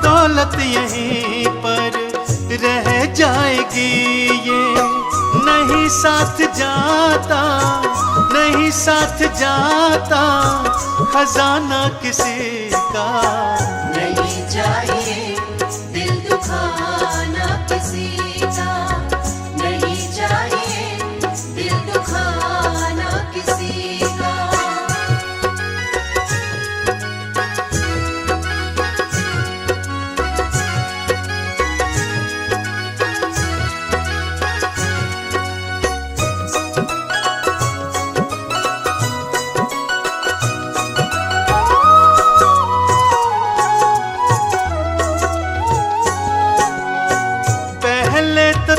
दौलत यहीं पर रह जाएगी, ये नहीं साथ जाता, नहीं साथ जाता खजाना किसी का। नहीं चाहिए दिल दुखाना किसी का, नहीं चाहिए दिल दुखाना किसी का।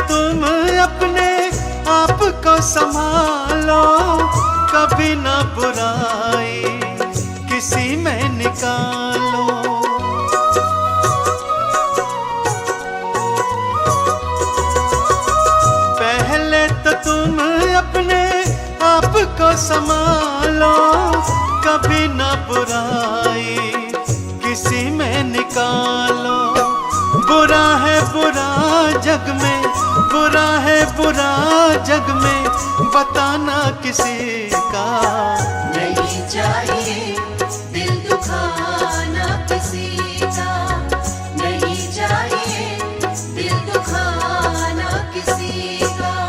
तुम अपने आप को संभालो, कभी ना बुराई किसी में निकालो। पहले तो तुम अपने आप को संभालो, कभी ना बुराई किसी में निकालो। बुरा है बुरा जग में, बुरा है बुरा जग में, बताना किसी का। नहीं चाहिए दिल दुखाना किसी का, नहीं चाहिए दिल दुखाना किसी का।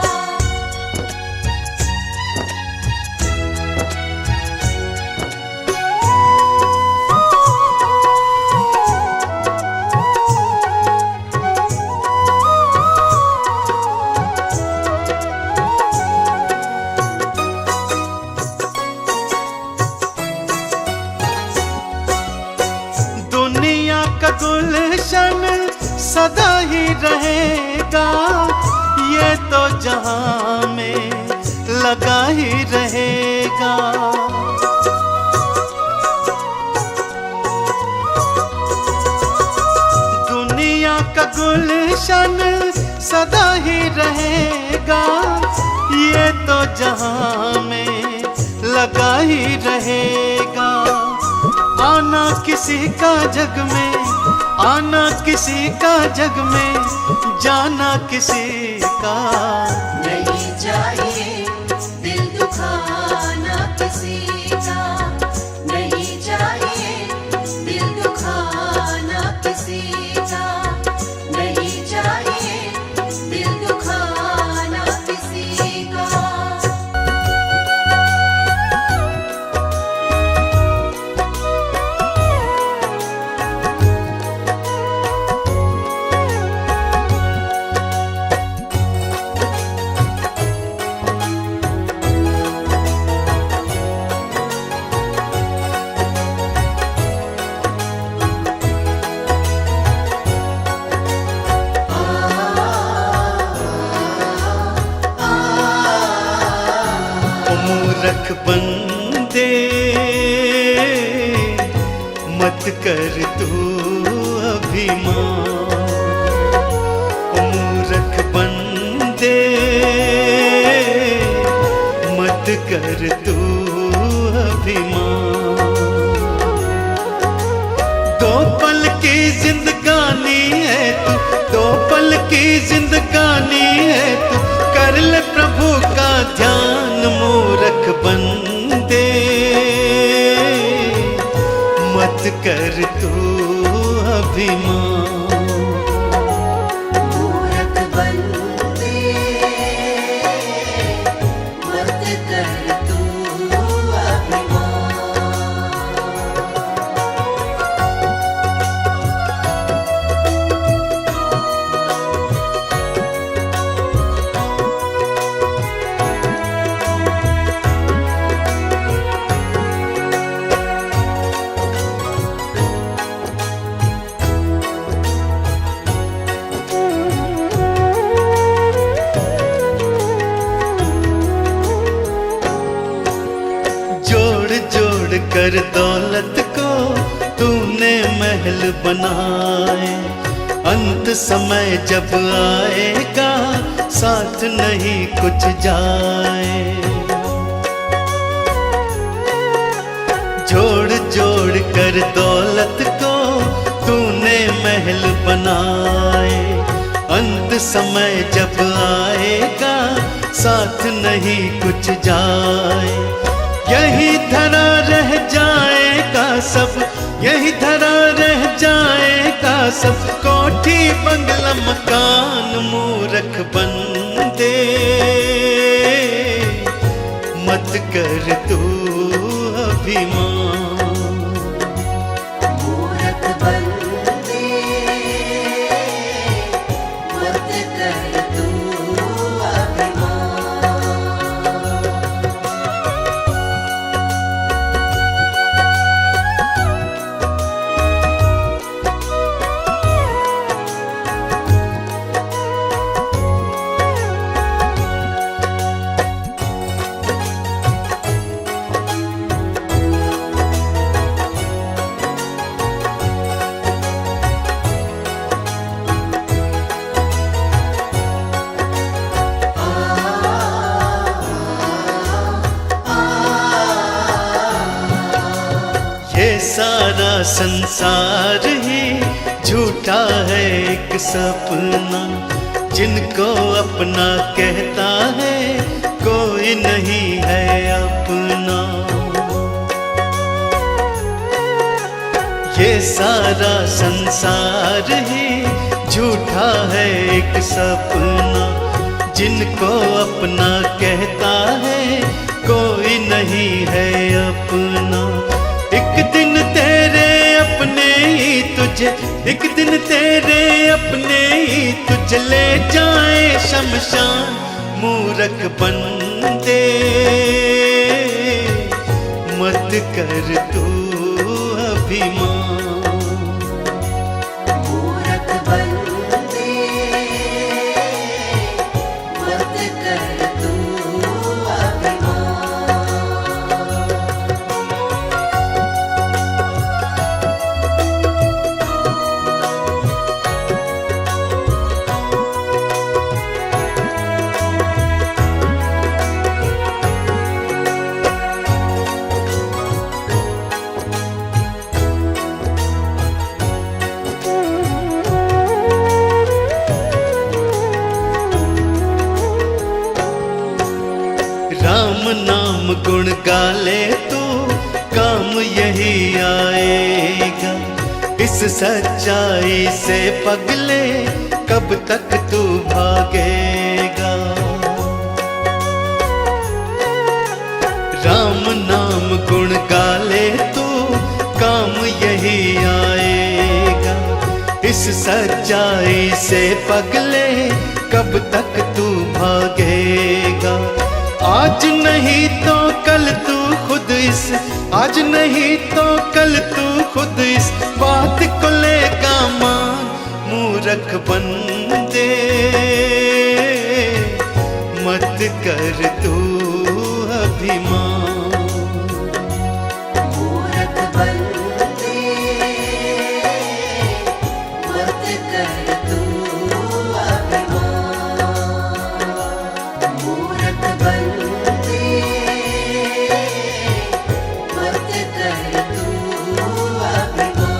दुनिया का गुलशन सदा ही रहेगा, ये तो जहां में लगा ही रहेगा। दुनिया का गुलशन सदा ही रहेगा, ये तो जहां में लगा ही रहेगा। आना किसी का जग में, आना किसी का जग में, जाना किसी का। नहीं चाहिए दिल दुखाना किसी का, नहीं चाहिए दिल दुखाना किसी का, नहीं चाहिए दिल दुखाना किसी का। मूर्ख बंदे मत कर तू अभिमान, मूर्ख बंदे मत कर तू अभिमान। दो पल की जिंदगानी है तू, दो पल की जिंदगानी है तू, कर ले प्रभु का ध्यान मूर्ख बंदे। कर दौलत को तूने महल बनाए, अंत समय जब आएगा साथ नहीं कुछ जाए। जोड़ जोड़ कर दौलत को तूने महल बनाए, अंत समय जब आएगा साथ नहीं कुछ जाए। यही धरा रह जाएगा सब, यही धरा रह जाएगा सब, कोठी बंगला मकान मूरख बंदे, मत कर तू अभिमान। मूरख बंदे मत कर तू अभिमान। ये सारा संसार ही झूठा है एक सपना, जिनको अपना कहता है कोई नहीं है अपना। ये सारा संसार ही झूठा है एक सपना, जिनको अपना कहता है कोई नहीं है अपना। एक दिन तेरे अपने ही तुझे, एक दिन तेरे अपने ही तुझे ले जाए शमशान, मूरख बंदे मत कर तू अभिमान। मूरख बंदे मत कर तू अभिमान। राम नाम गुण गाले तो काम यही आएगा, इस सच्चाई से पगले कब तक तू भागेगा। राम नाम गुण गाले तो काम यही आएगा, इस सच्चाई से पगले कब तक तू भागेगा। आज नहीं तो कल तू खुद इस, आज नहीं तो कल तू खुद इस बात को लेगा मान, मूरख बंदे मत कर तू अभिमान। मूरख बंदे मत कर तू अभिमान। मूरख बंदे मत कर तू अभिमान।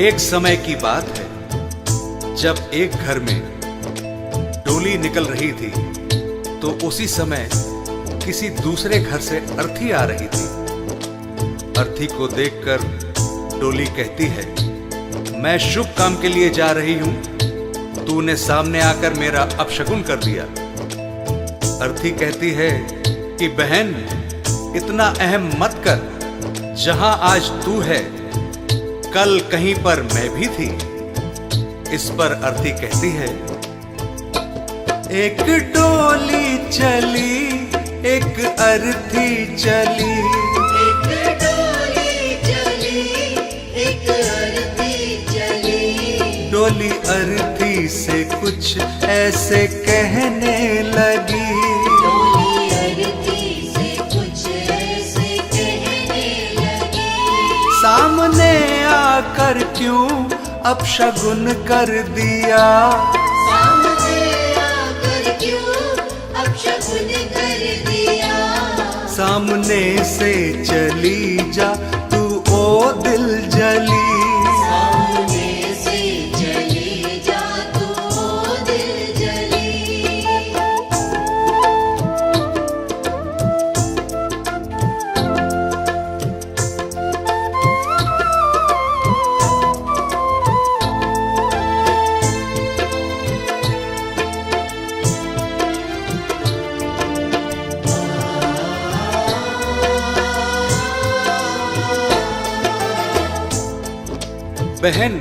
एक समय की बात है जब एक घर में डोली निकल रही थी तो उसी समय किसी दूसरे घर से अर्थी आ रही थी। अर्थी को देखकर डोली कहती है, मैं शुभ काम के लिए जा रही हूं, तूने सामने आकर मेरा अपशगुन कर दिया। अर्थी कहती है कि बहन, इतना अहम मत कर, जहां आज तू है कल कहीं पर मैं भी थी। इस पर अर्थी कहती है, एक डोली चली एक अर्थी चली, एक डोली चली एक अर्थी चली। डोली अर्थी से कुछ ऐसे कहने लगी, डोली अर्थी से कुछ ऐसे कहने लगी। सामने आकर क्यों अपशगुन कर दिया, सामने आकर क्यों अपशगुन कर दिया। सामने से चली जा तू ओ दिल जली, सामने से चली जा तू ओ दिल जली। बहन,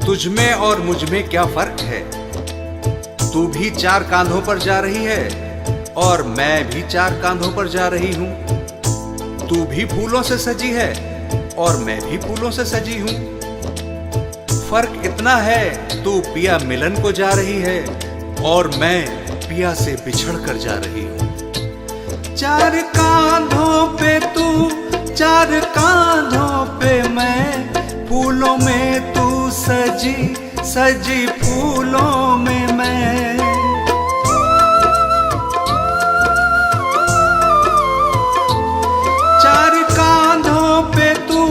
तुझ में और मुझ में क्या फर्क है? तू भी 4 कांधों पर जा रही है और मैं भी 4 कांधों पर जा रही हूं। तू भी फूलों से सजी है और मैं भी फूलों से सजी हूं। फर्क इतना है, तू पिया मिलन को जा रही है और मैं पिया से बिछड़ कर जा रही हूं। 4 कांधों पे तू 4 कांधों पे मैं, फूलों में तू सजी सजी फूलों में मैं। 4 कांधों पे तू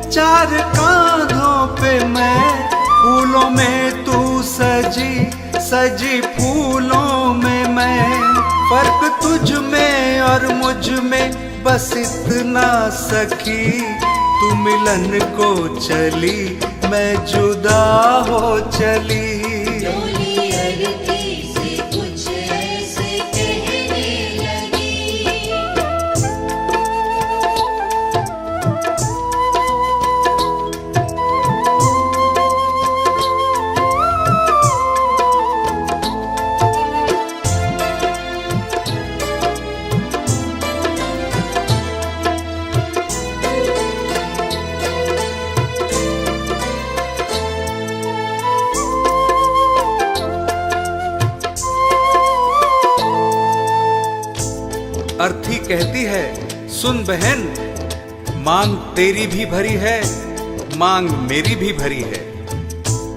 4 कांधों पे मैं, फूलों में तू सजी सजी फूलों में मैं। फर्क तुझ में और मुझ में बस इतना सखी, तू मिलन को चली मैं जुदा हो चली। डोली अर्थी से कुछ ऐसे कहने लगी। अर्थी कहती है, सुन बहन, मांग तेरी भी भरी है, मांग मेरी भी भरी है।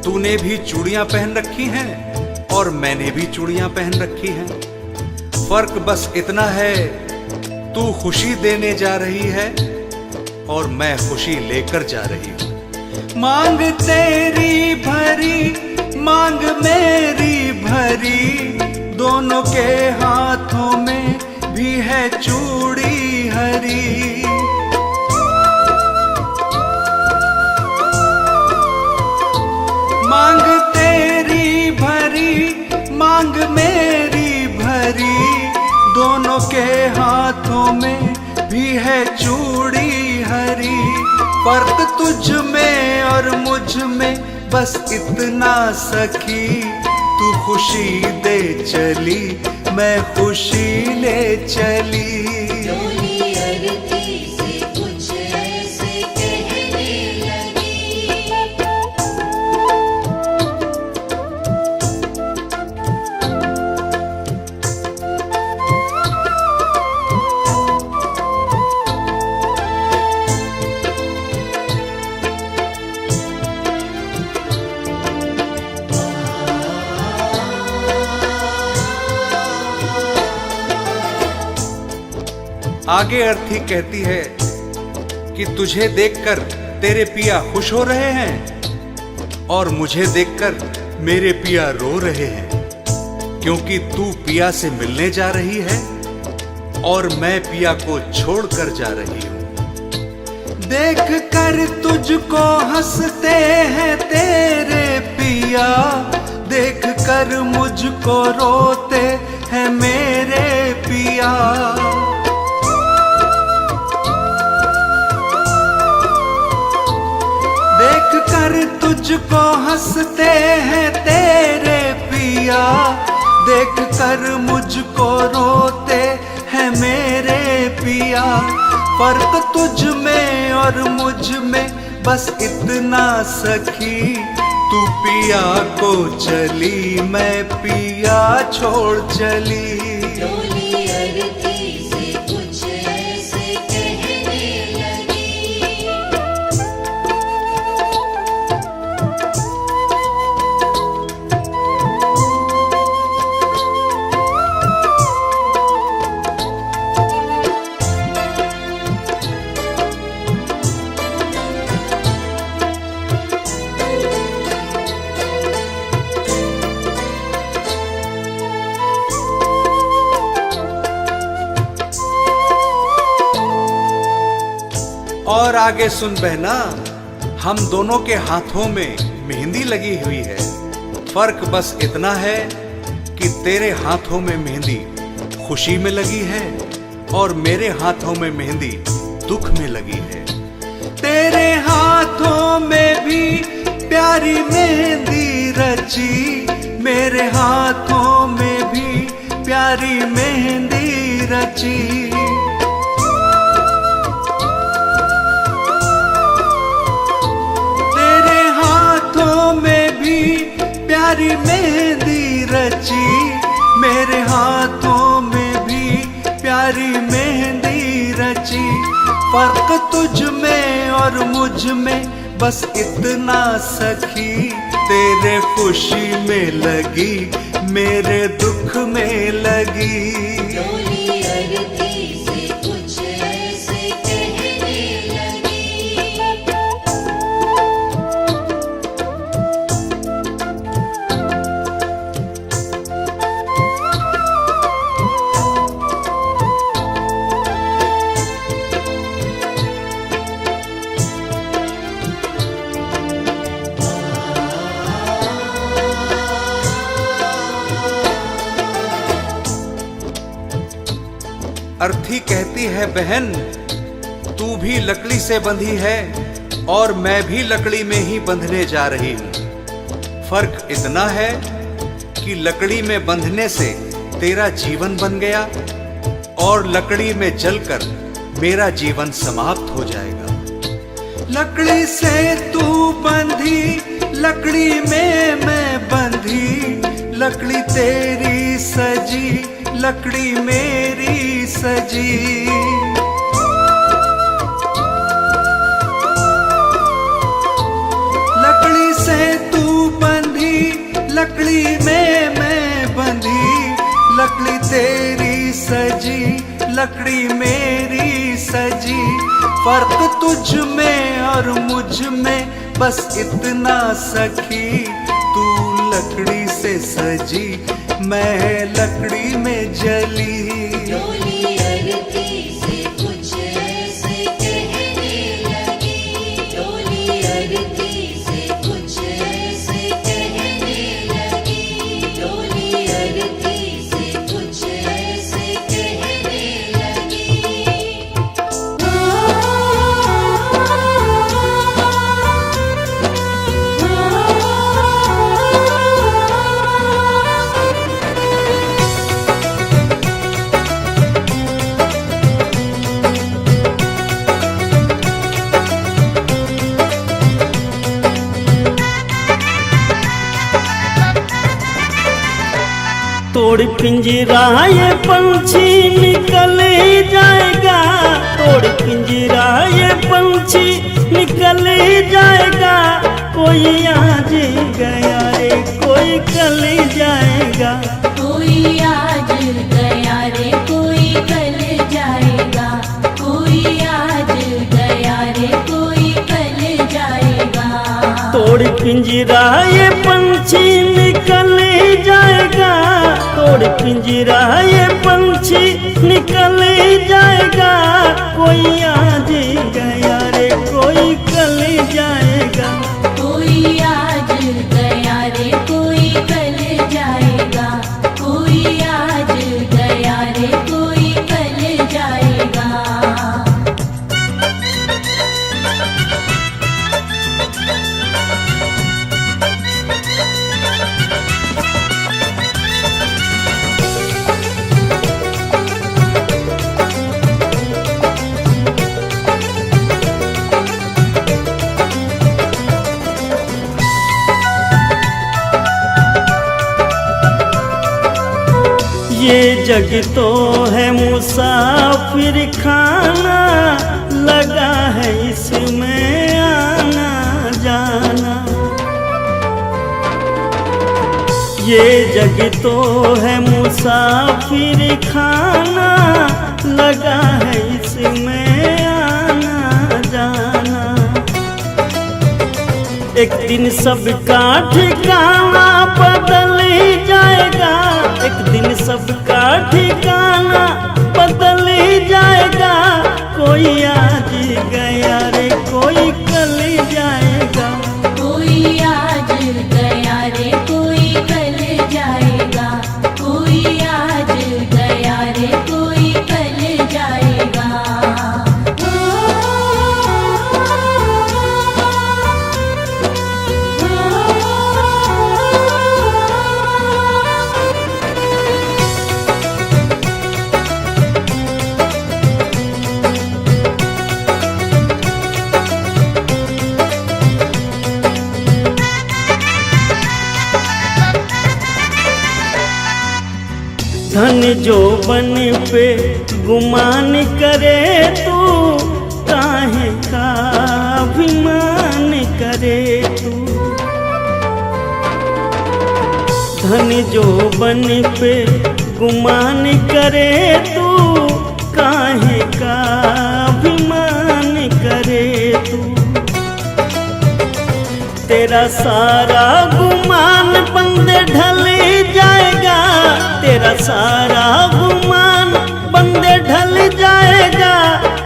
तूने भी चूड़ियां पहन रखी हैं और मैंने भी चूड़ियां पहन रखी हैं। फर्क बस इतना है, तू खुशी देने जा रही है और मैं खुशी लेकर जा रही हूं। मांग तेरी भरी मांग मेरी भरी, दोनों के हाथों में भी है चूड़ी हरी। मांग तेरी भरी मांग मेरी भरी, दोनों के हाथों में भी है चूड़ी हरी। फर्क तुझ में और मुझ में बस इतना सखी, तू खुशी दे चली मैं खुशी ले चली। डोली अर्थी से कुछ ऐसे कहने लगी। आगे अर्थी कहती है कि तुझे देखकर तेरे पिया खुश हो रहे हैं और मुझे देखकर मेरे पिया रो रहे हैं, क्योंकि तू पिया से मिलने जा रही है और मैं पिया को छोड़कर जा रही हूं। देख कर तुझको हंसते हैं तेरे पिया, देख कर मुझको रोते हैं मेरे पिया। देख कर तुझको हंसते हैं तेरे पिया, देख कर मुझको रोते हैं मेरे पिया। फर्क तुझ में और मुझ में बस इतना सखी, तू पिया को चली मैं पिया छोड़ चली। डोली अरती से कुछ ऐसे कहने लगी। और आगे सुन बहना, हम दोनों के हाथों में मेहंदी लगी हुई है। फर्क बस इतना है कि तेरे हाथों में मेहंदी खुशी में लगी है और मेरे हाथों में मेहंदी दुख में लगी है। तेरे हाथों में भी प्यारी मेहंदी रची, मेरे हाथों में भी प्यारी मेहंदी रची। प्यारी मेहंदी रची, मेरे हाथों में भी प्यारी मेहंदी रची। फर्क तुझ में और मुझ में बस इतना सखी, तेरे खुशी में लगी मेरे दुख में लगी। डोली अरती से कुछ ऐसे कहने लगी। अर्थी कहती है बहन, तू भी लकड़ी से बंधी है और मैं भी लकड़ी में ही बंधने जा रही हूं। फर्क इतना है कि लकड़ी में बंधने से तेरा जीवन बन गया और लकड़ी में जलकर मेरा जीवन समाप्त हो जाएगा। लकड़ी से तू बंधी, लकड़ी में मैं बंधी, लकड़ी तेरी सजी, लकड़ी मेरी सजी। लकड़ी से तू बंधी, लकड़ी में मैं बंधी, लकड़ी तेरी सजी, लकड़ी मेरी सजी। फर्क तुझ में और मुझ में बस इतना सखी, तू लकड़ी से सजी मैं लकड़ी में जली। डोली अरती से कुछ ऐसे कहने लगी। डोली अरती से कुछ ऐसे कहने लगी। डोली अरती से कुछ ऐसे कहने लगी। तोड़ पिंजरा ये पंछी निकल जाएगा, तोड़ पिंजरा ये पंछी निकल जाएगा। कोई आज गया रे कोई कल जाएगा। कोई आज गया रे कोई कल जाएगा। कोई आज गया रे कोई कल जाएगा। तोड़ पिंजरा ये पंछी निकल जाएगा, तोड़ तोड़ पिंजरा ये पंछी निकल जाएगा, कोई आज गया रे कोई कल जाएगा। कोई आज गया रे कोई कल जाएगा, कोई आज गया रे कोई कल जाएगा। ये जग तो है मुसाफिर खाना, लगा है इसमें आना जाना। ये जग तो है मुसाफिर खाना, लगा है इसमें आना जाना। एक दिन सबका ठिकाना बदल जाएगा, एक दिन सबका ठिकाना बदल जाएगा। कोई आज गया रे कोई कल जाएगा। कोई आज गया रे कोई कल जाएगा, कोई आज गया रे कोई कल जाएगा। धन जो बन पे गुमान करे तू, काहे का अभिमान करे तू। धन जो बन पे गुमान करे तू, काहे का अभिमान करे तू। तेरा सारा गुमान बंदे ढल जाएगा, तेरा सारा गुमान बंदे ढल जाएगा।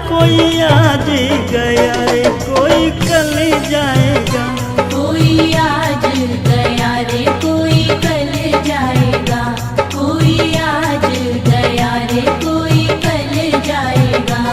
कोई आज गया रे कोई कल जाएगा। कोई आज गया रे कोई कल जाएगा, कोई आज गया रे कोई कल जाएगा।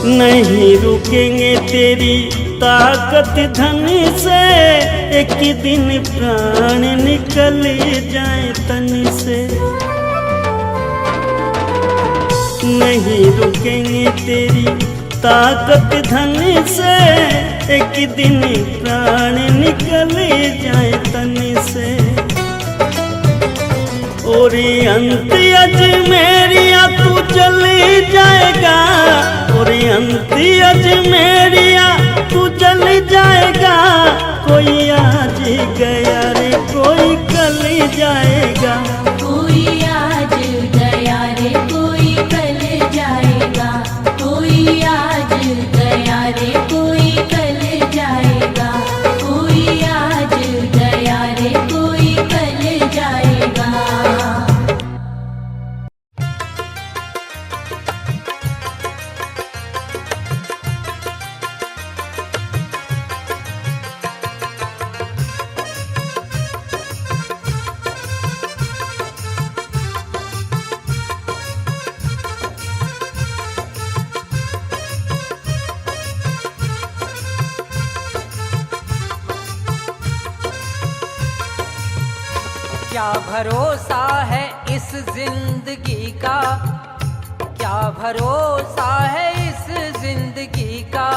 नहीं रुकेंगे तेरी ताकत धन से, एक दिन प्राण निकल जाए तन से। नहीं रुकेंगे तेरी ताकत धन से, एक दिन प्राण निकल जाए तन से। और अंत अजमेरिया तू चली जाएगा, और अंत अजमेरिया तू चल जाएगा। कोई आज गया रे कोई कल जाएगा। कोई आज गया रे कोई कल जाएगा, कोई आज गया रे कोई कल जाएगा, कोई आज गया रे कोई कल जाएगा। क्या भरोसा है इस जिंदगी का, क्या भरोसा है इस जिंदगी का।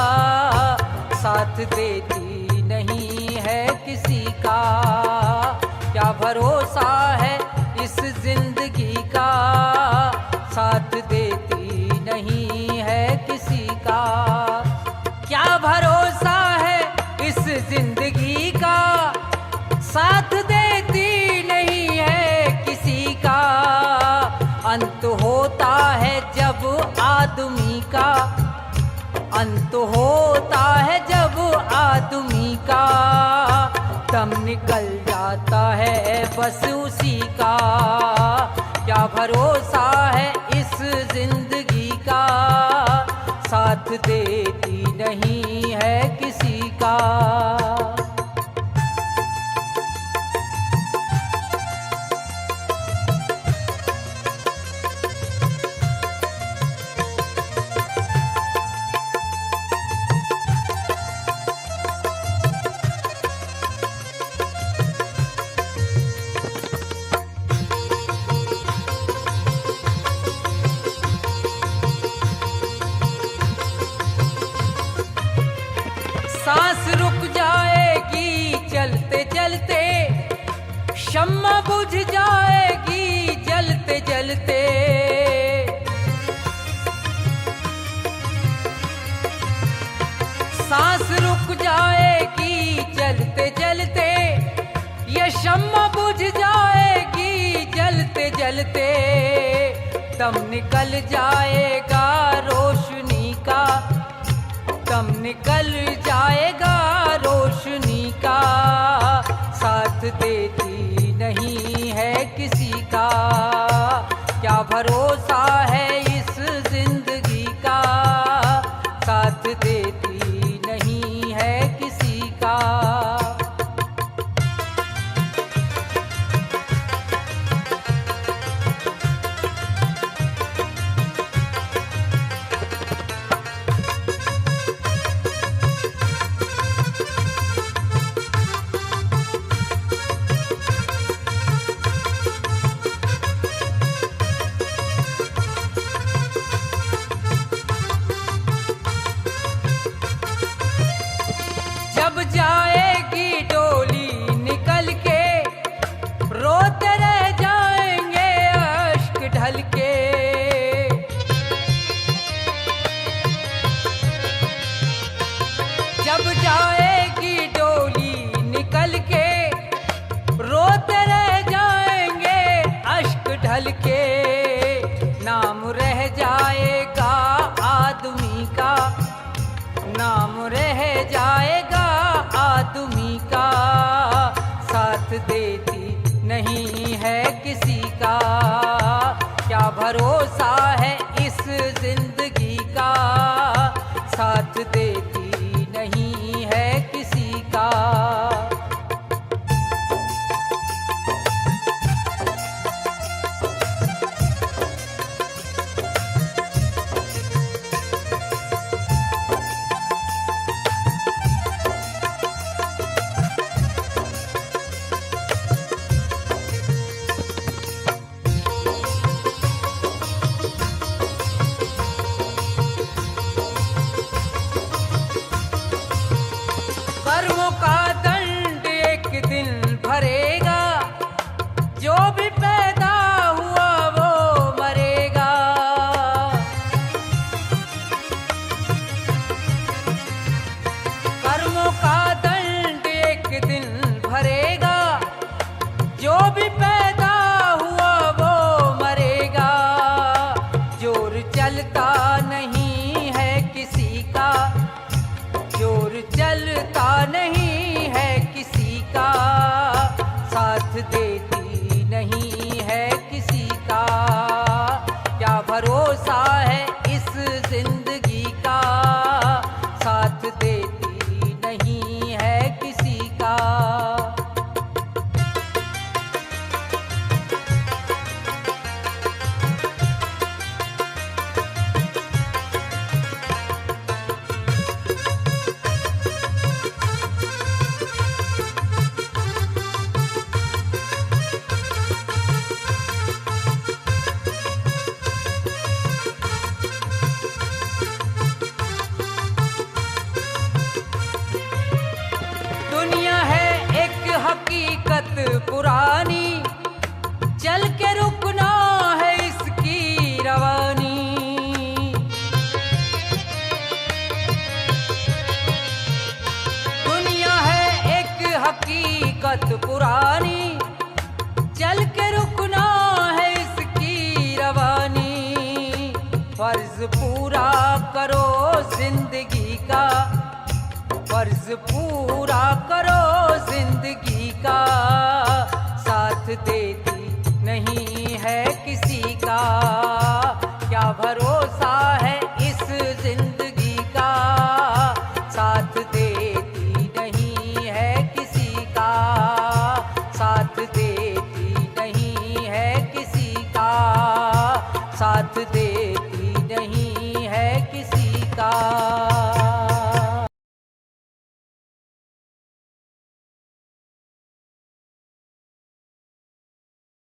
साथ देती नहीं है किसी का, क्या भरोसा है इस जिंदगी का। साथ देती नहीं है किसी अंत होता है जब आदमी का, दम निकल जाता है बस उसी का। क्या भरोसा है इस जिंदगी का, साथ देती नहीं है किसी का। सांस रुक जाएगी चलते चलते, शम्मा बुझ जाएगी जलते जलते। सांस रुक जाएगी चलते चलते, ये शम्मा बुझ जाएगी जलते जलते। दम निकल जाएगा रोशनी का, दम निकल जाएगा रोशनी का। साथ देती नहीं है किसी का, क्या भरोसा है इस जिंदगी का, साथ देती नहीं है किसी का। जब जाएगी डोली निकल के, रोते रह जाएंगे अश्क ढल के। जब जाएगी डोली निकल के, रोते रह जाएंगे अश्क ढल के। नाम रह जाएगा आदमी का, नाम रह जाएगा आदमी का। साथ देती नहीं है किसी का, क्या भरोसा है इस जिंदगी का, साथ देती नहीं है किसी का। कर्मों का दंड एक दिन भरेगा, जो भी पैदा हुआ वो मरेगा। कर्मों का दंड एक दिन भरेगा, जो भी पैदा हुआ वो मरेगा। जोर चलता नहीं है किसी का, जोर चलता नहीं है किसी का, साथ देती नहीं है किसी का। क्या भरोसा है इस जिंदगी का, साथ देती नहीं है किसी का। दुनिया है एक हकीकत पुरानी, चल के रुकना है इसकी रवानी। दुनिया है एक हकीकत पुरानी, चल के रुकना है इसकी रवानी। फर्ज पूरा करो जिंदगी का, फर्ज पूरा करो जिंदगी का, साथ देती नहीं है किसी का। क्या भरोसा है इस जिंदगी का, साथ देती नहीं है किसी का, साथ देती नहीं है किसी का, साथ देती नहीं है किसी का।